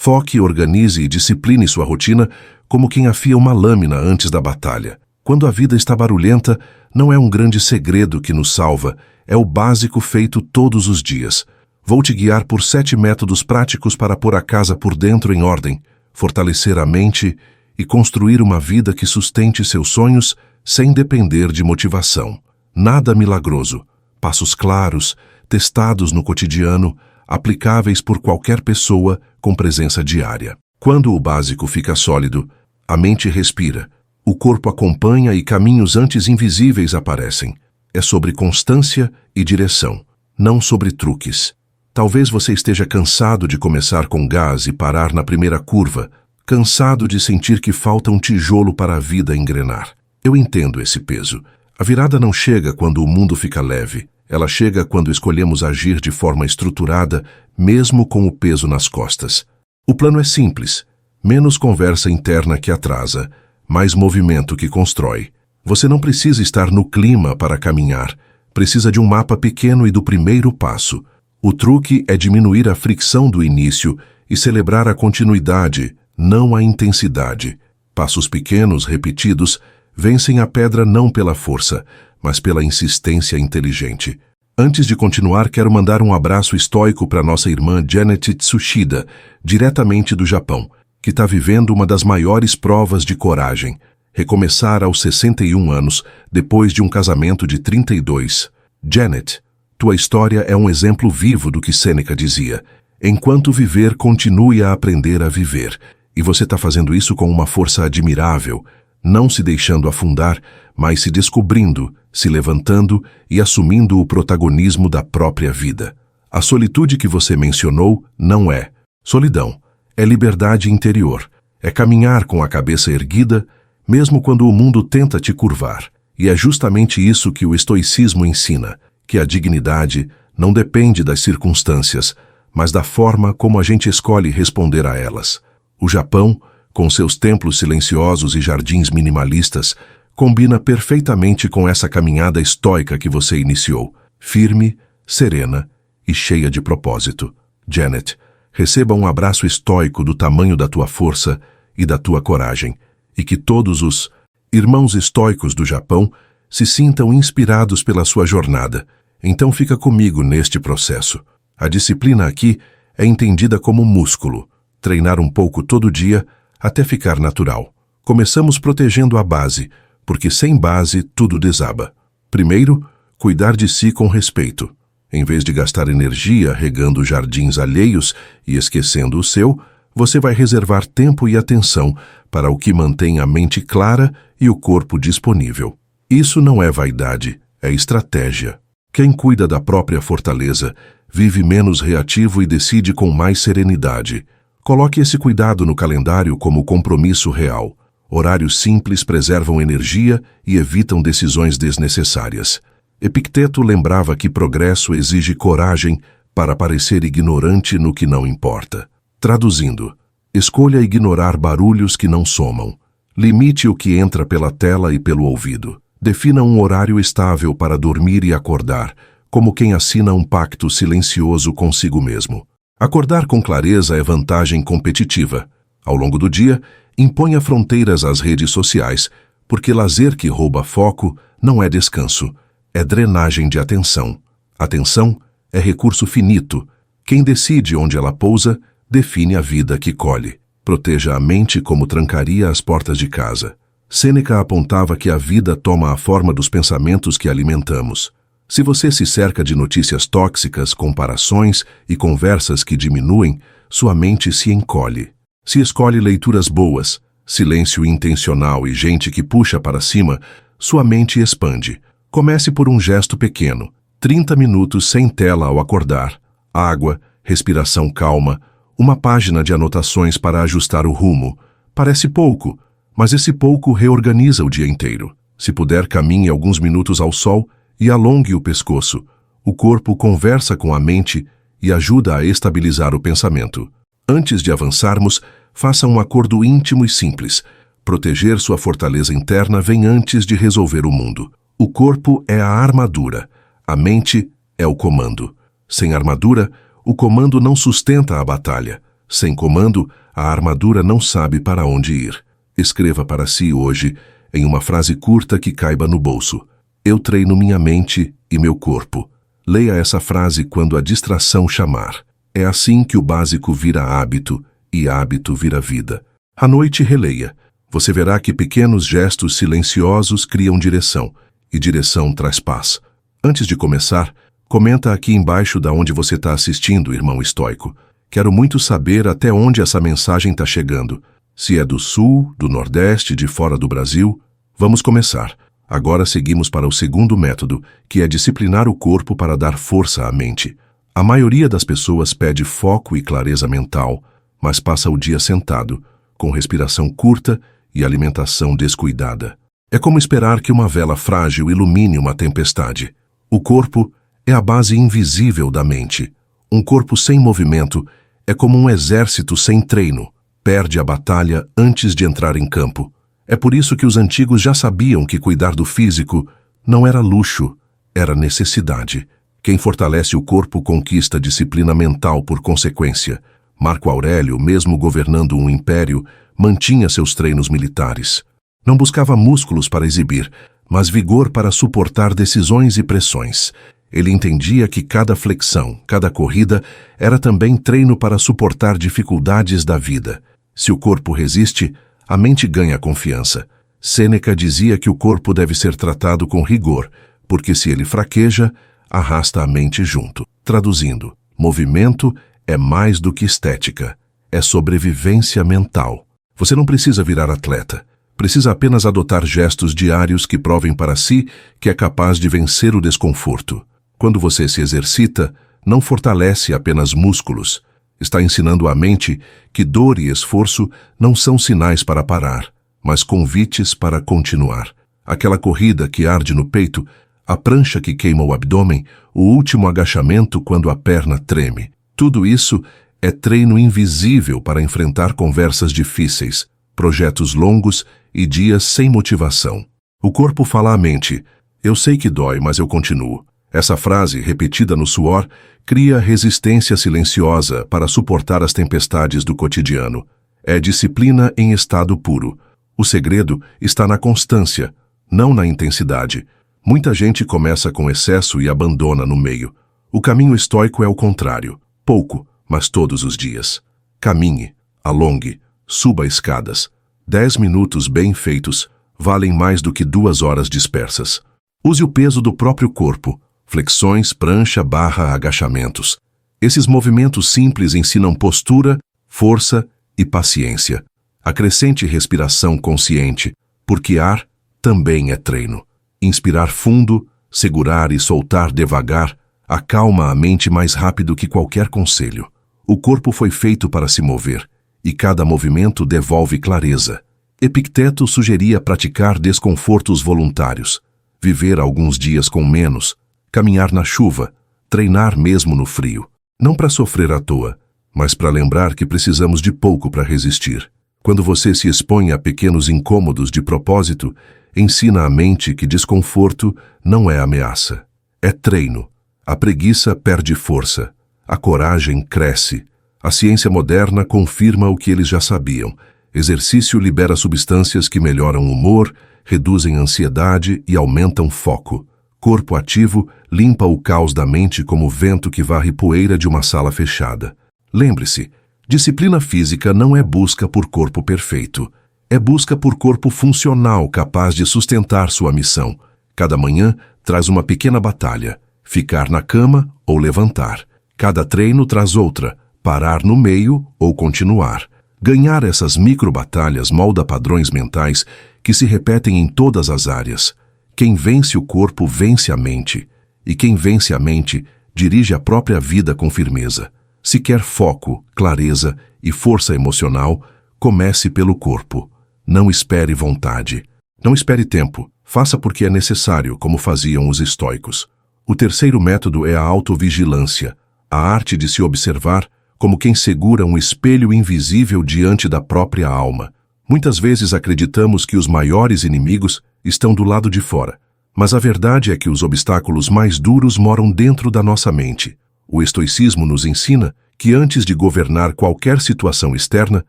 Foque, organize e discipline sua rotina como quem afia uma lâmina antes da batalha. Quando a vida está barulhenta, não é um grande segredo que nos salva, é o básico feito todos os dias. Vou te guiar por 7 métodos práticos para pôr a casa por dentro em ordem, fortalecer a mente e construir uma vida que sustente seus sonhos sem depender de motivação. Nada milagroso. Passos claros, testados no cotidiano, aplicáveis por qualquer pessoa com presença diária. Quando o básico fica sólido, a mente respira, o corpo acompanha e caminhos antes invisíveis aparecem. É sobre constância e direção, não sobre truques. Talvez você esteja cansado de começar com gás e parar na primeira curva, cansado de sentir que falta um tijolo para a vida engrenar. Eu entendo esse peso. A virada não chega quando o mundo fica leve. Ela chega quando escolhemos agir de forma estruturada, mesmo com o peso nas costas. O plano é simples. Menos conversa interna que atrasa, mais movimento que constrói. Você não precisa estar no clima para caminhar. Precisa de um mapa pequeno e do primeiro passo. O truque é diminuir a fricção do início e celebrar a continuidade, não a intensidade. Passos pequenos, repetidos, vencem a pedra não pela força, mas pela insistência inteligente. Antes de continuar, quero mandar um abraço estoico para nossa irmã Janet Tsushida, diretamente do Japão, que está vivendo uma das maiores provas de coragem. Recomeçar aos 61 anos, depois de um casamento de 32. Janet, tua história é um exemplo vivo do que Sêneca dizia. Enquanto viver, continue a aprender a viver. E você está fazendo isso com uma força admirável, não se deixando afundar, mas se descobrindo, se levantando e assumindo o protagonismo da própria vida. A solitude que você mencionou não é solidão, é liberdade interior, é caminhar com a cabeça erguida, mesmo quando o mundo tenta te curvar. E é justamente isso que o estoicismo ensina, que a dignidade não depende das circunstâncias, mas da forma como a gente escolhe responder a elas. O Japão, com seus templos silenciosos e jardins minimalistas, combina perfeitamente com essa caminhada estoica que você iniciou, firme, serena e cheia de propósito. Janet, receba um abraço estoico do tamanho da tua força e da tua coragem, e que todos os irmãos estoicos do Japão se sintam inspirados pela sua jornada. Então fica comigo neste processo. A disciplina aqui é entendida como músculo, treinar um pouco todo dia até ficar natural. Começamos protegendo a base, porque sem base tudo desaba. Primeiro, cuidar de si com respeito. Em vez de gastar energia regando jardins alheios e esquecendo o seu, você vai reservar tempo e atenção para o que mantém a mente clara e o corpo disponível. Isso não é vaidade, é estratégia. Quem cuida da própria fortaleza vive menos reativo e decide com mais serenidade. Coloque esse cuidado no calendário como compromisso real. Horários simples preservam energia e evitam decisões desnecessárias. Epicteto lembrava que progresso exige coragem para parecer ignorante no que não importa. Traduzindo, escolha ignorar barulhos que não somam. Limite o que entra pela tela e pelo ouvido. Defina um horário estável para dormir e acordar, como quem assina um pacto silencioso consigo mesmo. Acordar com clareza é vantagem competitiva. Ao longo do dia, imponha fronteiras às redes sociais, porque lazer que rouba foco não é descanso, é drenagem de atenção. Atenção é recurso finito. Quem decide onde ela pousa, define a vida que colhe. Proteja a mente como trancaria as portas de casa. Sêneca apontava que a vida toma a forma dos pensamentos que alimentamos. Se você se cerca de notícias tóxicas, comparações e conversas que diminuem, sua mente se encolhe. Se escolhe leituras boas, silêncio intencional e gente que puxa para cima, sua mente expande. Comece por um gesto pequeno. 30 minutos sem tela ao acordar. Água, respiração calma, uma página de anotações para ajustar o rumo. Parece pouco, mas esse pouco reorganiza o dia inteiro. Se puder, caminhe alguns minutos ao sol e alongue o pescoço. O corpo conversa com a mente e ajuda a estabilizar o pensamento. Antes de avançarmos, faça um acordo íntimo e simples. Proteger sua fortaleza interna vem antes de resolver o mundo. O corpo é a armadura, a mente é o comando. Sem armadura, o comando não sustenta a batalha. Sem comando, a armadura não sabe para onde ir. Escreva para si hoje, em uma frase curta que caiba no bolso: eu treino minha mente e meu corpo. Leia essa frase quando a distração chamar. É assim que o básico vira hábito e hábito vira vida. À noite, releia. Você verá que pequenos gestos silenciosos criam direção, e direção traz paz. Antes de começar, comenta aqui embaixo da onde você está assistindo, irmão estoico. Quero muito saber até onde essa mensagem está chegando. Se é do Sul, do Nordeste, de fora do Brasil. Vamos começar. Agora seguimos para o segundo método, que é disciplinar o corpo para dar força à mente. A maioria das pessoas pede foco e clareza mental, mas passa o dia sentado, com respiração curta e alimentação descuidada. É como esperar que uma vela frágil ilumine uma tempestade. O corpo é a base invisível da mente. Um corpo sem movimento é como um exército sem treino. Perde a batalha antes de entrar em campo. É por isso que os antigos já sabiam que cuidar do físico não era luxo, era necessidade. Quem fortalece o corpo conquista disciplina mental por consequência. Marco Aurélio, mesmo governando um império, mantinha seus treinos militares. Não buscava músculos para exibir, mas vigor para suportar decisões e pressões. Ele entendia que cada flexão, cada corrida, era também treino para suportar dificuldades da vida. Se o corpo resiste, a mente ganha confiança. Sêneca dizia que o corpo deve ser tratado com rigor, porque se ele fraqueja, arrasta a mente junto. Traduzindo, movimento é mais do que estética, é sobrevivência mental. Você não precisa virar atleta, precisa apenas adotar gestos diários que provem para si que é capaz de vencer o desconforto. Quando você se exercita, não fortalece apenas músculos. Está ensinando à mente que dor e esforço não são sinais para parar, mas convites para continuar. Aquela corrida que arde no peito, a prancha que queima o abdômen, o último agachamento quando a perna treme. Tudo isso é treino invisível para enfrentar conversas difíceis, projetos longos e dias sem motivação. O corpo fala à mente: eu sei que dói, mas eu continuo. Essa frase, repetida no suor, cria resistência silenciosa para suportar as tempestades do cotidiano. É disciplina em estado puro. O segredo está na constância, não na intensidade. Muita gente começa com excesso e abandona no meio. O caminho estoico é o contrário. Pouco, mas todos os dias. Caminhe, alongue, suba escadas. 10 minutos bem feitos valem mais do que 2 horas dispersas. Use o peso do próprio corpo. Flexões, prancha, barra, agachamentos. Esses movimentos simples ensinam postura, força e paciência. Acrescente respiração consciente, porque ar também é treino. Inspirar fundo, segurar e soltar devagar acalma a mente mais rápido que qualquer conselho. O corpo foi feito para se mover, e cada movimento devolve clareza. Epicteto sugeria praticar desconfortos voluntários, viver alguns dias com menos, caminhar na chuva, treinar mesmo no frio. Não para sofrer à toa, mas para lembrar que precisamos de pouco para resistir. Quando você se expõe a pequenos incômodos de propósito, ensina à mente que desconforto não é ameaça. É treino. A preguiça perde força. A coragem cresce. A ciência moderna confirma o que eles já sabiam. Exercício libera substâncias que melhoram o humor, reduzem a ansiedade e aumentam foco. Corpo ativo limpa o caos da mente como o vento que varre poeira de uma sala fechada. Lembre-se, disciplina física não é busca por corpo perfeito. É busca por corpo funcional capaz de sustentar sua missão. Cada manhã traz uma pequena batalha. Ficar na cama ou levantar. Cada treino traz outra. Parar no meio ou continuar. Ganhar essas micro-batalhas molda padrões mentais que se repetem em todas as áreas. Quem vence o corpo vence a mente. E quem vence a mente dirige a própria vida com firmeza. Se quer foco, clareza e força emocional, comece pelo corpo. Não espere vontade. Não espere tempo. Faça porque é necessário, como faziam os estoicos. O terceiro método é a autovigilância, a arte de se observar como quem segura um espelho invisível diante da própria alma. Muitas vezes acreditamos que os maiores inimigos estão do lado de fora, mas a verdade é que os obstáculos mais duros moram dentro da nossa mente. O estoicismo nos ensina que antes de governar qualquer situação externa,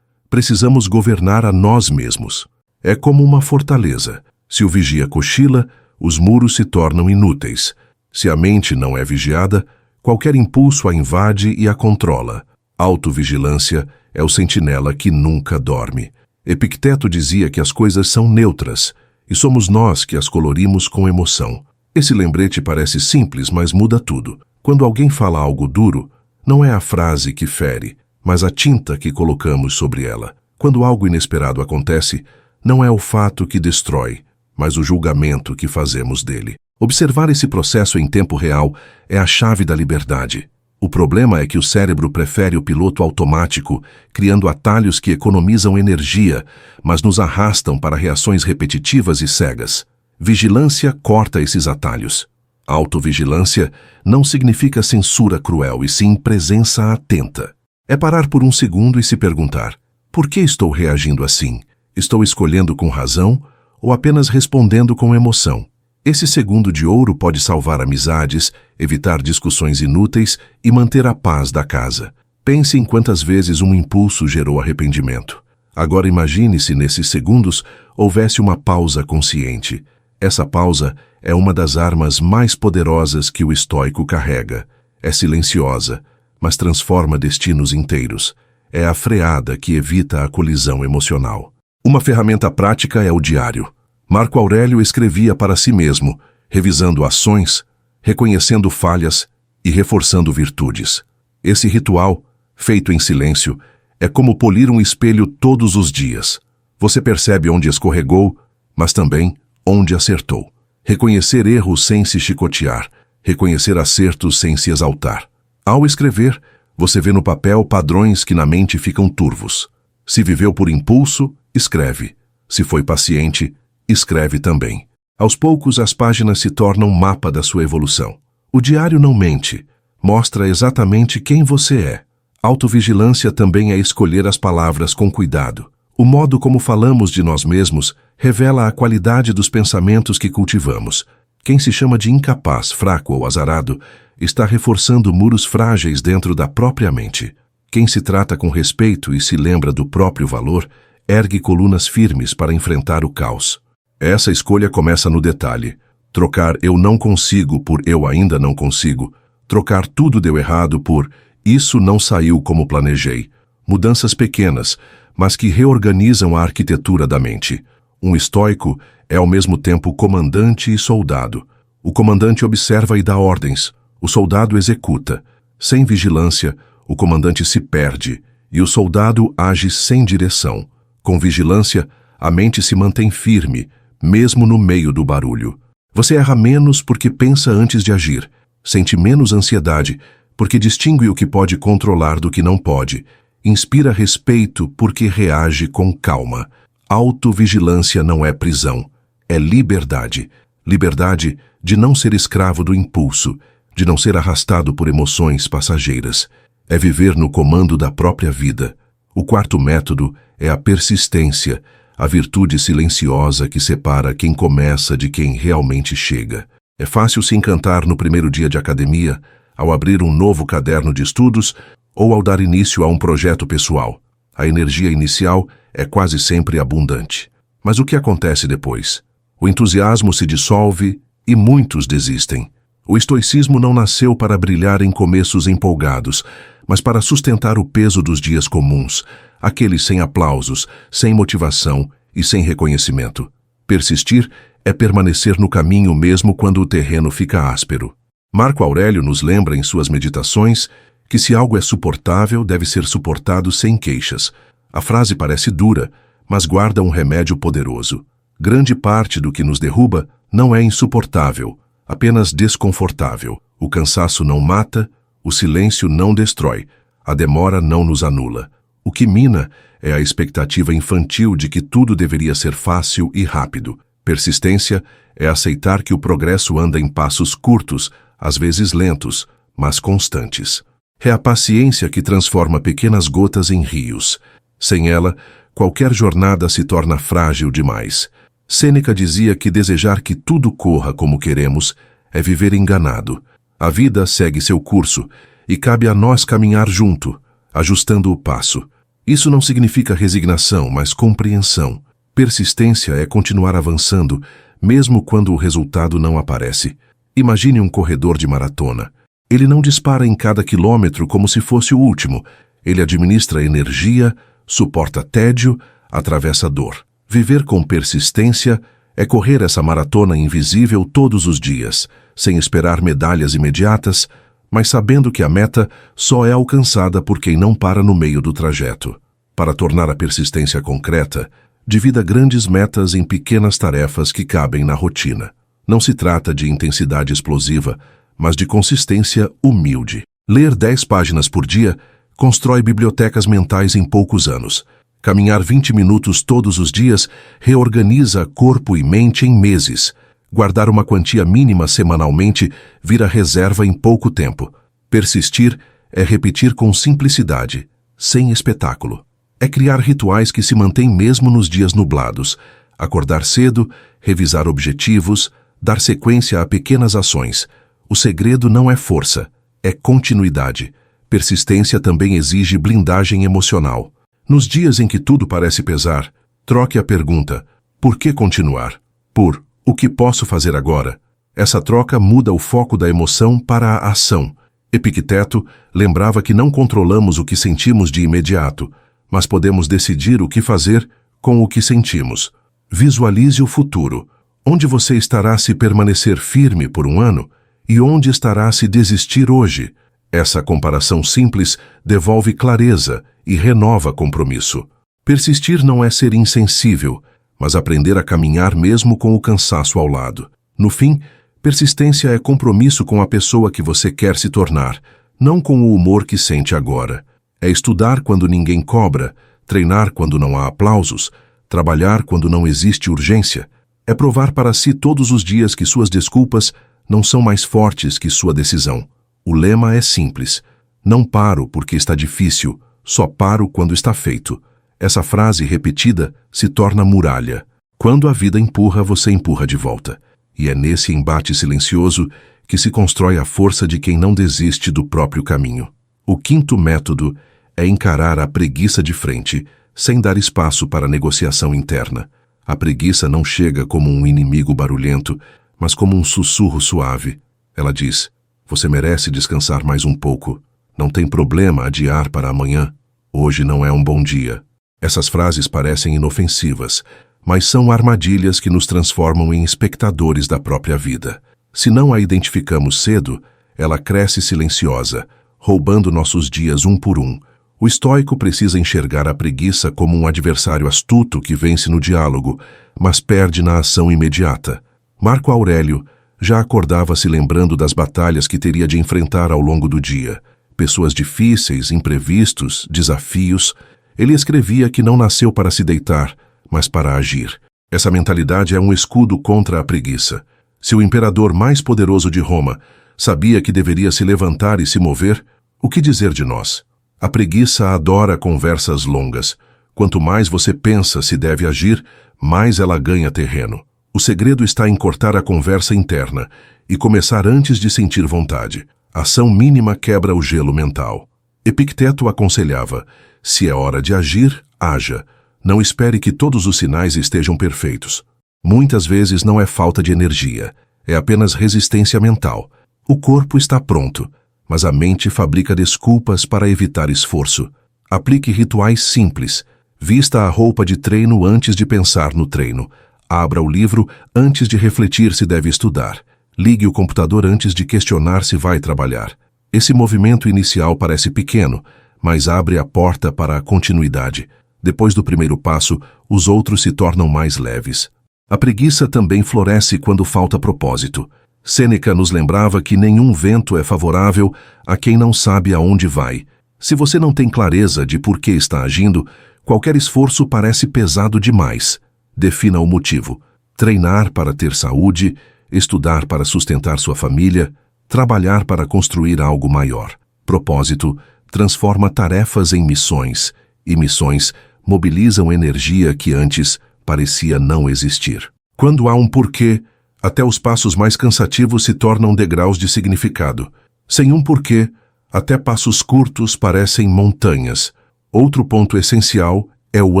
precisamos governar a nós mesmos. É como uma fortaleza. Se o vigia cochila, os muros se tornam inúteis. Se a mente não é vigiada, qualquer impulso a invade e a controla. Autovigilância é o sentinela que nunca dorme. Epicteto dizia que as coisas são neutras, e somos nós que as colorimos com emoção. Esse lembrete parece simples, mas muda tudo. Quando alguém fala algo duro, não é a frase que fere, mas a tinta que colocamos sobre ela. Quando algo inesperado acontece, não é o fato que destrói, mas o julgamento que fazemos dele. Observar esse processo em tempo real é a chave da liberdade. O problema é que o cérebro prefere o piloto automático, criando atalhos que economizam energia, mas nos arrastam para reações repetitivas e cegas. Vigilância corta esses atalhos. Autovigilância não significa censura cruel, e sim presença atenta. É parar por um segundo e se perguntar: por que estou reagindo assim? Estou escolhendo com razão ou apenas respondendo com emoção? Esse segundo de ouro pode salvar amizades, evitar discussões inúteis e manter a paz da casa. Pense em quantas vezes um impulso gerou arrependimento. Agora imagine se nesses segundos houvesse uma pausa consciente. Essa pausa é uma das armas mais poderosas que o estoico carrega. É silenciosa, mas transforma destinos inteiros. É a freada que evita a colisão emocional. Uma ferramenta prática é o diário. Marco Aurélio escrevia para si mesmo, revisando ações, reconhecendo falhas e reforçando virtudes. Esse ritual, feito em silêncio, é como polir um espelho todos os dias. Você percebe onde escorregou, mas também onde acertou. Reconhecer erros sem se chicotear, reconhecer acertos sem se exaltar. Ao escrever, você vê no papel padrões que na mente ficam turvos. Se viveu por impulso, escreve. Se foi paciente, escreve também. Aos poucos, as páginas se tornam mapa da sua evolução. O diário não mente, mostra exatamente quem você é. Autovigilância também é escolher as palavras com cuidado. O modo como falamos de nós mesmos revela a qualidade dos pensamentos que cultivamos. Quem se chama de incapaz, fraco ou azarado está reforçando muros frágeis dentro da própria mente. Quem se trata com respeito e se lembra do próprio valor ergue colunas firmes para enfrentar o caos. Essa escolha começa no detalhe. Trocar "eu não consigo" por "eu ainda não consigo". Trocar "tudo deu errado" por "isso não saiu como planejei". Mudanças pequenas, mas que reorganizam a arquitetura da mente. Um estoico é ao mesmo tempo comandante e soldado. O comandante observa e dá ordens. O soldado executa. Sem vigilância, o comandante se perde e o soldado age sem direção. Com vigilância, a mente se mantém firme, mesmo no meio do barulho. Você erra menos porque pensa antes de agir. Sente menos ansiedade porque distingue o que pode controlar do que não pode. Inspira respeito porque reage com calma. Autovigilância não é prisão, é liberdade. Liberdade de não ser escravo do impulso, de não ser arrastado por emoções passageiras. É viver no comando da própria vida. O quarto método é a persistência, a virtude silenciosa que separa quem começa de quem realmente chega. É fácil se encantar no primeiro dia de academia, ao abrir um novo caderno de estudos ou ao dar início a um projeto pessoal. A energia inicial é quase sempre abundante. Mas o que acontece depois? O entusiasmo se dissolve e muitos desistem. O estoicismo não nasceu para brilhar em começos empolgados, mas para sustentar o peso dos dias comuns, aqueles sem aplausos, sem motivação e sem reconhecimento. Persistir é permanecer no caminho mesmo quando o terreno fica áspero. Marco Aurélio nos lembra em suas meditações que se algo é suportável, deve ser suportado sem queixas. A frase parece dura, mas guarda um remédio poderoso. Grande parte do que nos derruba não é insuportável, apenas desconfortável. O cansaço não mata, o silêncio não destrói, a demora não nos anula. O que mina é a expectativa infantil de que tudo deveria ser fácil e rápido. Persistência é aceitar que o progresso anda em passos curtos, às vezes lentos, mas constantes. É a paciência que transforma pequenas gotas em rios. Sem ela, qualquer jornada se torna frágil demais. Sêneca dizia que desejar que tudo corra como queremos é viver enganado. A vida segue seu curso, e cabe a nós caminhar junto, ajustando o passo. Isso não significa resignação, mas compreensão. Persistência é continuar avançando, mesmo quando o resultado não aparece. Imagine um corredor de maratona. Ele não dispara em cada quilômetro como se fosse o último. Ele administra energia, suporta tédio, atravessa dor. Viver com persistência é correr essa maratona invisível todos os dias, sem esperar medalhas imediatas, mas sabendo que a meta só é alcançada por quem não para no meio do trajeto. Para tornar a persistência concreta, divida grandes metas em pequenas tarefas que cabem na rotina. Não se trata de intensidade explosiva, mas de consistência humilde. Ler 10 páginas por dia constrói bibliotecas mentais em poucos anos. Caminhar 20 minutos todos os dias reorganiza corpo e mente em meses. Guardar uma quantia mínima semanalmente vira reserva em pouco tempo. Persistir é repetir com simplicidade, sem espetáculo. É criar rituais que se mantêm mesmo nos dias nublados. Acordar cedo, revisar objetivos, dar sequência a pequenas ações. O segredo não é força, é continuidade. Persistência também exige blindagem emocional. Nos dias em que tudo parece pesar, troque a pergunta: por que continuar? Por o que posso fazer agora? Essa troca muda o foco da emoção para a ação. Epicteto lembrava que não controlamos o que sentimos de imediato, mas podemos decidir o que fazer com o que sentimos. Visualize o futuro. Onde você estará se permanecer firme por um ano e onde estará se desistir hoje? Essa comparação simples devolve clareza e renova compromisso. Persistir não é ser insensível, mas aprender a caminhar mesmo com o cansaço ao lado. No fim, persistência é compromisso com a pessoa que você quer se tornar, não com o humor que sente agora. É estudar quando ninguém cobra, treinar quando não há aplausos, trabalhar quando não existe urgência. É provar para si todos os dias que suas desculpas não são mais fortes que sua decisão. O lema é simples: não paro porque está difícil, só paro quando está feito. Essa frase repetida se torna muralha. Quando a vida empurra, você empurra de volta. E é nesse embate silencioso que se constrói a força de quem não desiste do próprio caminho. O quinto método é encarar a preguiça de frente, sem dar espaço para negociação interna. A preguiça não chega como um inimigo barulhento, mas como um sussurro suave. Ela diz: você merece descansar mais um pouco. Não tem problema adiar para amanhã. Hoje não é um bom dia. Essas frases parecem inofensivas, mas são armadilhas que nos transformam em espectadores da própria vida. Se não a identificamos cedo, ela cresce silenciosa, roubando nossos dias um por um. O estoico precisa enxergar a preguiça como um adversário astuto que vence no diálogo, mas perde na ação imediata. Marco Aurélio já acordava se lembrando das batalhas que teria de enfrentar ao longo do dia. Pessoas difíceis, imprevistos, desafios. Ele escrevia que não nasceu para se deitar, mas para agir. Essa mentalidade é um escudo contra a preguiça. Se o imperador mais poderoso de Roma sabia que deveria se levantar e se mover, o que dizer de nós? A preguiça adora conversas longas. Quanto mais você pensa se deve agir, mais ela ganha terreno. O segredo está em cortar a conversa interna e começar antes de sentir vontade. Ação mínima quebra o gelo mental. Epicteto aconselhava: se é hora de agir, haja. Não espere que todos os sinais estejam perfeitos. Muitas vezes não é falta de energia, é apenas resistência mental. O corpo está pronto, mas a mente fabrica desculpas para evitar esforço. Aplique rituais simples. Vista a roupa de treino antes de pensar no treino. Abra o livro antes de refletir se deve estudar. Ligue o computador antes de questionar se vai trabalhar. Esse movimento inicial parece pequeno, mas abre a porta para a continuidade. Depois do primeiro passo, os outros se tornam mais leves. A preguiça também floresce quando falta propósito. Sêneca nos lembrava que nenhum vento é favorável a quem não sabe aonde vai. Se você não tem clareza de por que está agindo, qualquer esforço parece pesado demais. Defina o motivo. Treinar para ter saúde, estudar para sustentar sua família, trabalhar para construir algo maior. Propósito transforma tarefas em missões, e missões mobilizam energia que antes parecia não existir. Quando há um porquê, até os passos mais cansativos se tornam degraus de significado. Sem um porquê, Até passos curtos parecem montanhas. Outro ponto essencial é o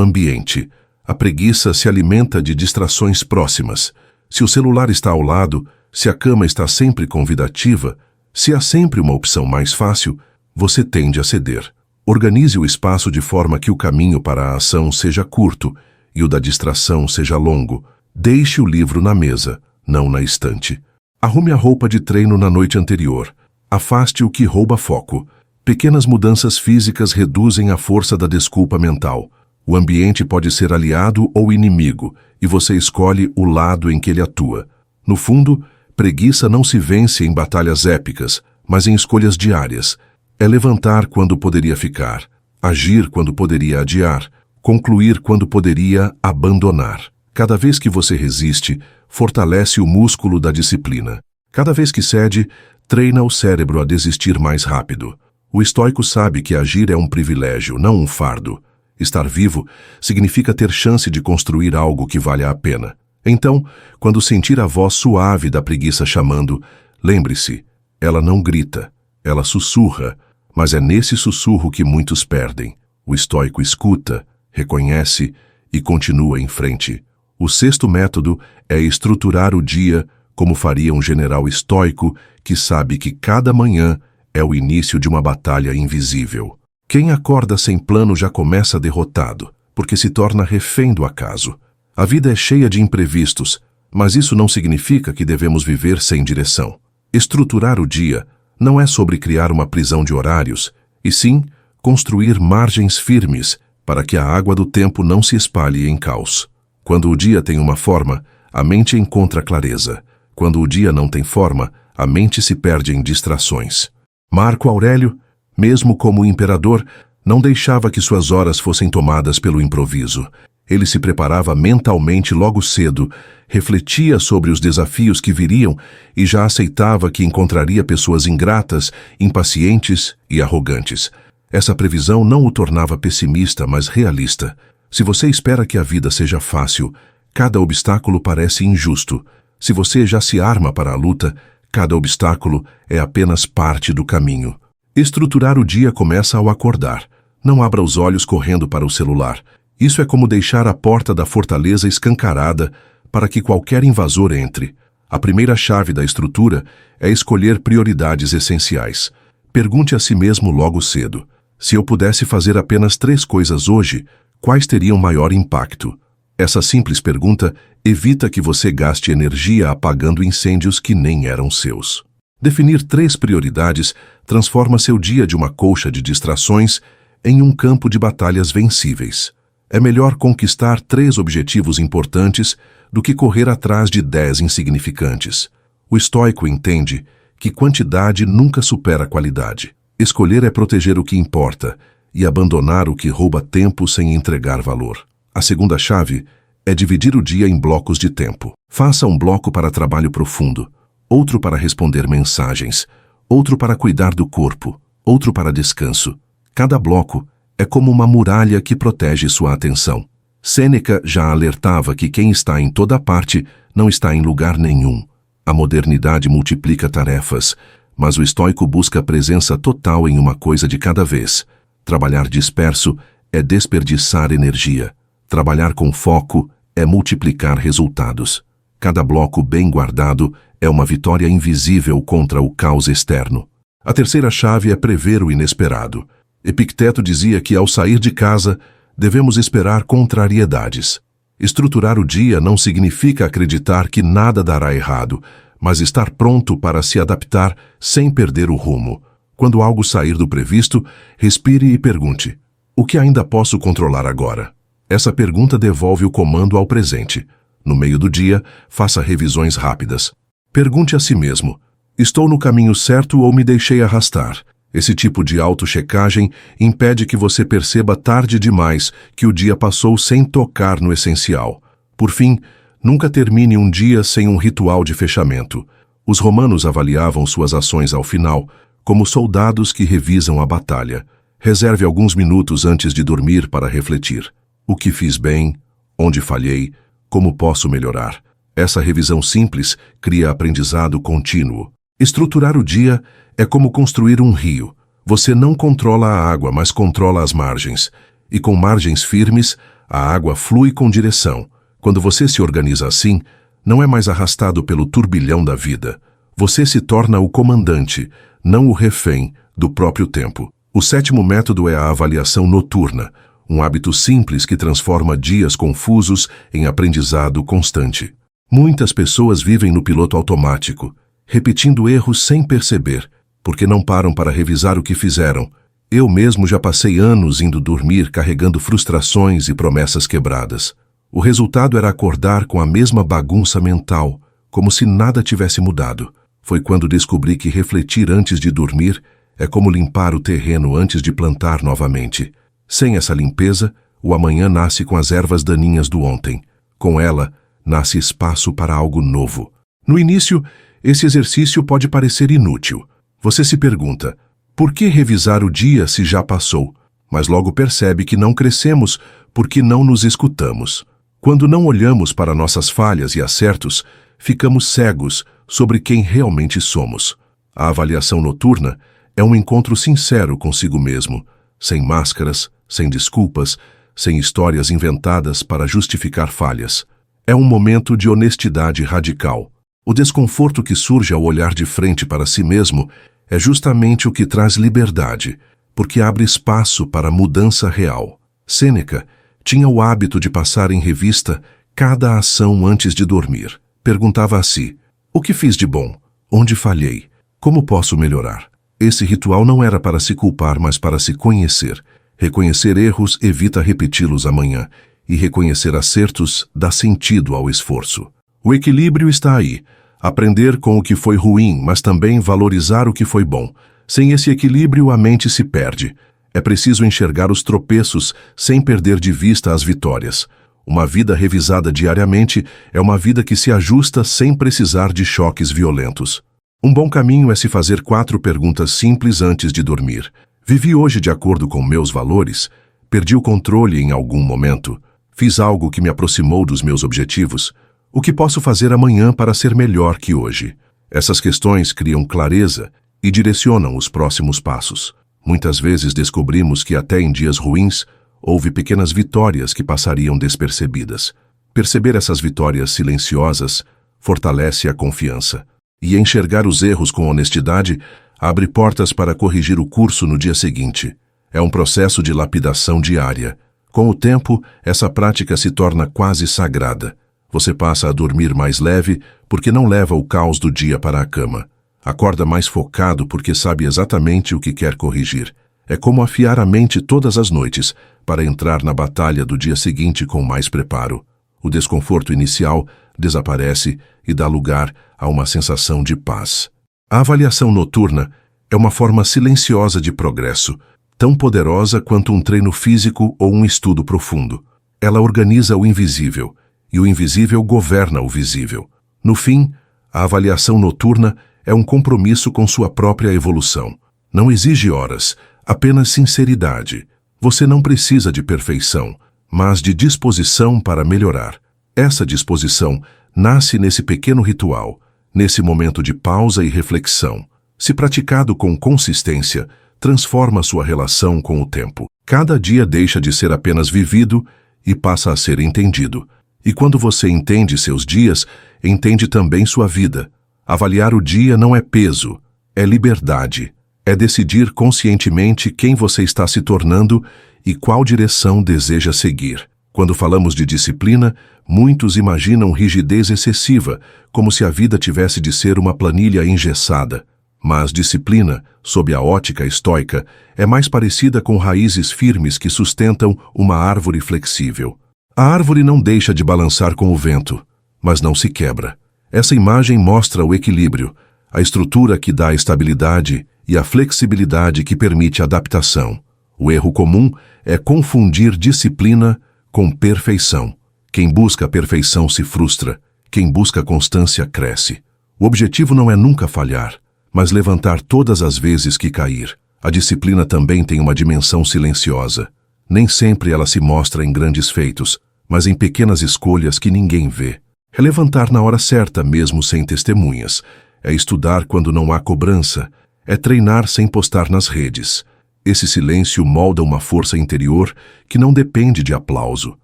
ambiente. A preguiça se alimenta de distrações próximas. Se o celular está ao lado, se a cama está sempre convidativa, se há sempre uma opção mais fácil, você tende a ceder. Organize o espaço de forma que o caminho para a ação seja curto e o da distração seja longo. Deixe o livro na mesa, não na estante. Arrume a roupa de treino na noite anterior. Afaste o que rouba foco. Pequenas mudanças físicas reduzem a força da desculpa mental. O ambiente pode ser aliado ou inimigo, e você escolhe o lado em que ele atua. No fundo, preguiça não se vence em batalhas épicas, mas em escolhas diárias. É levantar quando poderia ficar, agir quando poderia adiar, concluir quando poderia abandonar. Cada vez que você resiste, fortalece o músculo da disciplina. Cada vez que cede, treina o cérebro a desistir mais rápido. O estoico sabe que agir é um privilégio, não um fardo. Estar vivo significa ter chance de construir algo que valha a pena. Então, quando sentir a voz suave da preguiça chamando, lembre-se, ela não grita, ela sussurra, mas é nesse sussurro que muitos perdem. O estoico escuta, reconhece e continua em frente. O sexto método é estruturar o dia como faria um general estoico que sabe que cada manhã é o início de uma batalha invisível. Quem acorda sem plano já começa derrotado, porque se torna refém do acaso. A vida é cheia de imprevistos, mas isso não significa que devemos viver sem direção. Estruturar o dia não é sobre criar uma prisão de horários, e sim construir margens firmes para que a água do tempo não se espalhe em caos. Quando o dia tem uma forma, a mente encontra clareza. Quando o dia não tem forma, a mente se perde em distrações. Marco Aurélio, mesmo como imperador, não deixava que suas horas fossem tomadas pelo improviso. Ele se preparava mentalmente logo cedo, refletia sobre os desafios que viriam e já aceitava que encontraria pessoas ingratas, impacientes e arrogantes. Essa previsão não o tornava pessimista, mas realista. Se você espera que a vida seja fácil, cada obstáculo parece injusto. Se você já se arma para a luta, cada obstáculo é apenas parte do caminho. Estruturar o dia começa ao acordar. Não abra os olhos correndo para o celular. Isso é como deixar a porta da fortaleza escancarada para que qualquer invasor entre. A primeira chave da estrutura é escolher prioridades essenciais. Pergunte a si mesmo logo cedo: se eu pudesse fazer apenas 3 coisas hoje, quais teriam maior impacto? Essa simples pergunta evita que você gaste energia apagando incêndios que nem eram seus. Definir 3 prioridades transforma seu dia de uma colcha de distrações em um campo de batalhas vencíveis. É melhor conquistar 3 objetivos importantes do que correr atrás de 10 insignificantes. O estoico entende que quantidade nunca supera qualidade. Escolher é proteger o que importa e abandonar o que rouba tempo sem entregar valor. A segunda chave é dividir o dia em blocos de tempo. Faça um bloco para trabalho profundo, outro para responder mensagens, outro para cuidar do corpo, outro para descanso. Cada bloco é como uma muralha que protege sua atenção. Sêneca já alertava que quem está em toda parte não está em lugar nenhum. A modernidade multiplica tarefas, mas o estoico busca a presença total em uma coisa de cada vez. Trabalhar disperso é desperdiçar energia. Trabalhar com foco é multiplicar resultados. Cada bloco bem guardado é uma vitória invisível contra o caos externo. A terceira chave é prever o inesperado. Epicteto dizia que, ao sair de casa, devemos esperar contrariedades. Estruturar o dia não significa acreditar que nada dará errado, mas estar pronto para se adaptar sem perder o rumo. Quando algo sair do previsto, respire e pergunte: o que ainda posso controlar agora? Essa pergunta devolve o comando ao presente. No meio do dia, faça revisões rápidas. Pergunte a si mesmo: estou no caminho certo ou me deixei arrastar? Esse tipo de auto-checagem impede que você perceba tarde demais que o dia passou sem tocar no essencial. Por fim, nunca termine um dia sem um ritual de fechamento. Os romanos avaliavam suas ações ao final, como soldados que revisam a batalha. Reserve alguns minutos antes de dormir para refletir. O que fiz bem? Onde falhei? Como posso melhorar? Essa revisão simples cria aprendizado contínuo. Estruturar o dia é como construir um rio. Você não controla a água, mas controla as margens. E com margens firmes, a água flui com direção. Quando você se organiza assim, não é mais arrastado pelo turbilhão da vida. Você se torna o comandante, não o refém, do próprio tempo. O sétimo método é a avaliação noturna, um hábito simples que transforma dias confusos em aprendizado constante. Muitas pessoas vivem no piloto automático, repetindo erros sem perceber, porque não param para revisar o que fizeram. Eu mesmo já passei anos indo dormir carregando frustrações e promessas quebradas. O resultado era acordar com a mesma bagunça mental, como se nada tivesse mudado. Foi quando descobri que refletir antes de dormir é como limpar o terreno antes de plantar novamente. Sem essa limpeza, o amanhã nasce com as ervas daninhas do ontem. Com ela, nasce espaço para algo novo. No início, esse exercício pode parecer inútil. Você se pergunta, por que revisar o dia se já passou? Mas logo percebe que não crescemos porque não nos escutamos. Quando não olhamos para nossas falhas e acertos, ficamos cegos sobre quem realmente somos. A avaliação noturna é um encontro sincero consigo mesmo, sem máscaras, sem desculpas, sem histórias inventadas para justificar falhas. É um momento de honestidade radical. O desconforto que surge ao olhar de frente para si mesmo é justamente o que traz liberdade, porque abre espaço para mudança real. Sêneca tinha o hábito de passar em revista cada ação antes de dormir. Perguntava a si, o que fiz de bom? Onde falhei? Como posso melhorar? Esse ritual não era para se culpar, mas para se conhecer. Reconhecer erros evita repeti-los amanhã, e reconhecer acertos dá sentido ao esforço. O equilíbrio está aí. Aprender com o que foi ruim, mas também valorizar o que foi bom. Sem esse equilíbrio, a mente se perde. É preciso enxergar os tropeços sem perder de vista as vitórias. Uma vida revisada diariamente é uma vida que se ajusta sem precisar de choques violentos. Um bom caminho é se fazer 4 perguntas simples antes de dormir. Vivi hoje de acordo com meus valores? Perdi o controle em algum momento? Fiz algo que me aproximou dos meus objetivos? O que posso fazer amanhã para ser melhor que hoje? Essas questões criam clareza e direcionam os próximos passos. Muitas vezes descobrimos que até em dias ruins, houve pequenas vitórias que passariam despercebidas. Perceber essas vitórias silenciosas fortalece a confiança. E enxergar os erros com honestidade abre portas para corrigir o curso no dia seguinte. É um processo de lapidação diária. Com o tempo, essa prática se torna quase sagrada. Você passa a dormir mais leve porque não leva o caos do dia para a cama. Acorda mais focado porque sabe exatamente o que quer corrigir. É como afiar a mente todas as noites para entrar na batalha do dia seguinte com mais preparo. O desconforto inicial desaparece e dá lugar a uma sensação de paz. A avaliação noturna é uma forma silenciosa de progresso, tão poderosa quanto um treino físico ou um estudo profundo. Ela organiza o invisível, e o invisível governa o visível. No fim, a avaliação noturna é um compromisso com sua própria evolução. Não exige horas, apenas sinceridade. Você não precisa de perfeição, mas de disposição para melhorar. Essa disposição nasce nesse pequeno ritual, nesse momento de pausa e reflexão. Se praticado com consistência, transforma sua relação com o tempo. Cada dia deixa de ser apenas vivido e passa a ser entendido. E quando você entende seus dias, entende também sua vida. Avaliar o dia não é peso, é liberdade. É decidir conscientemente quem você está se tornando e qual direção deseja seguir. Quando falamos de disciplina, muitos imaginam rigidez excessiva, como se a vida tivesse de ser uma planilha engessada. Mas disciplina, sob a ótica estoica, é mais parecida com raízes firmes que sustentam uma árvore flexível. A árvore não deixa de balançar com o vento, mas não se quebra. Essa imagem mostra o equilíbrio, a estrutura que dá estabilidade e a flexibilidade que permite adaptação. O erro comum é confundir disciplina com perfeição. Quem busca a perfeição se frustra, quem busca constância cresce. O objetivo não é nunca falhar, mas levantar todas as vezes que cair. A disciplina também tem uma dimensão silenciosa. Nem sempre ela se mostra em grandes feitos, mas em pequenas escolhas que ninguém vê. É levantar na hora certa, mesmo sem testemunhas. É estudar quando não há cobrança. É treinar sem postar nas redes. Esse silêncio molda uma força interior que não depende de aplauso.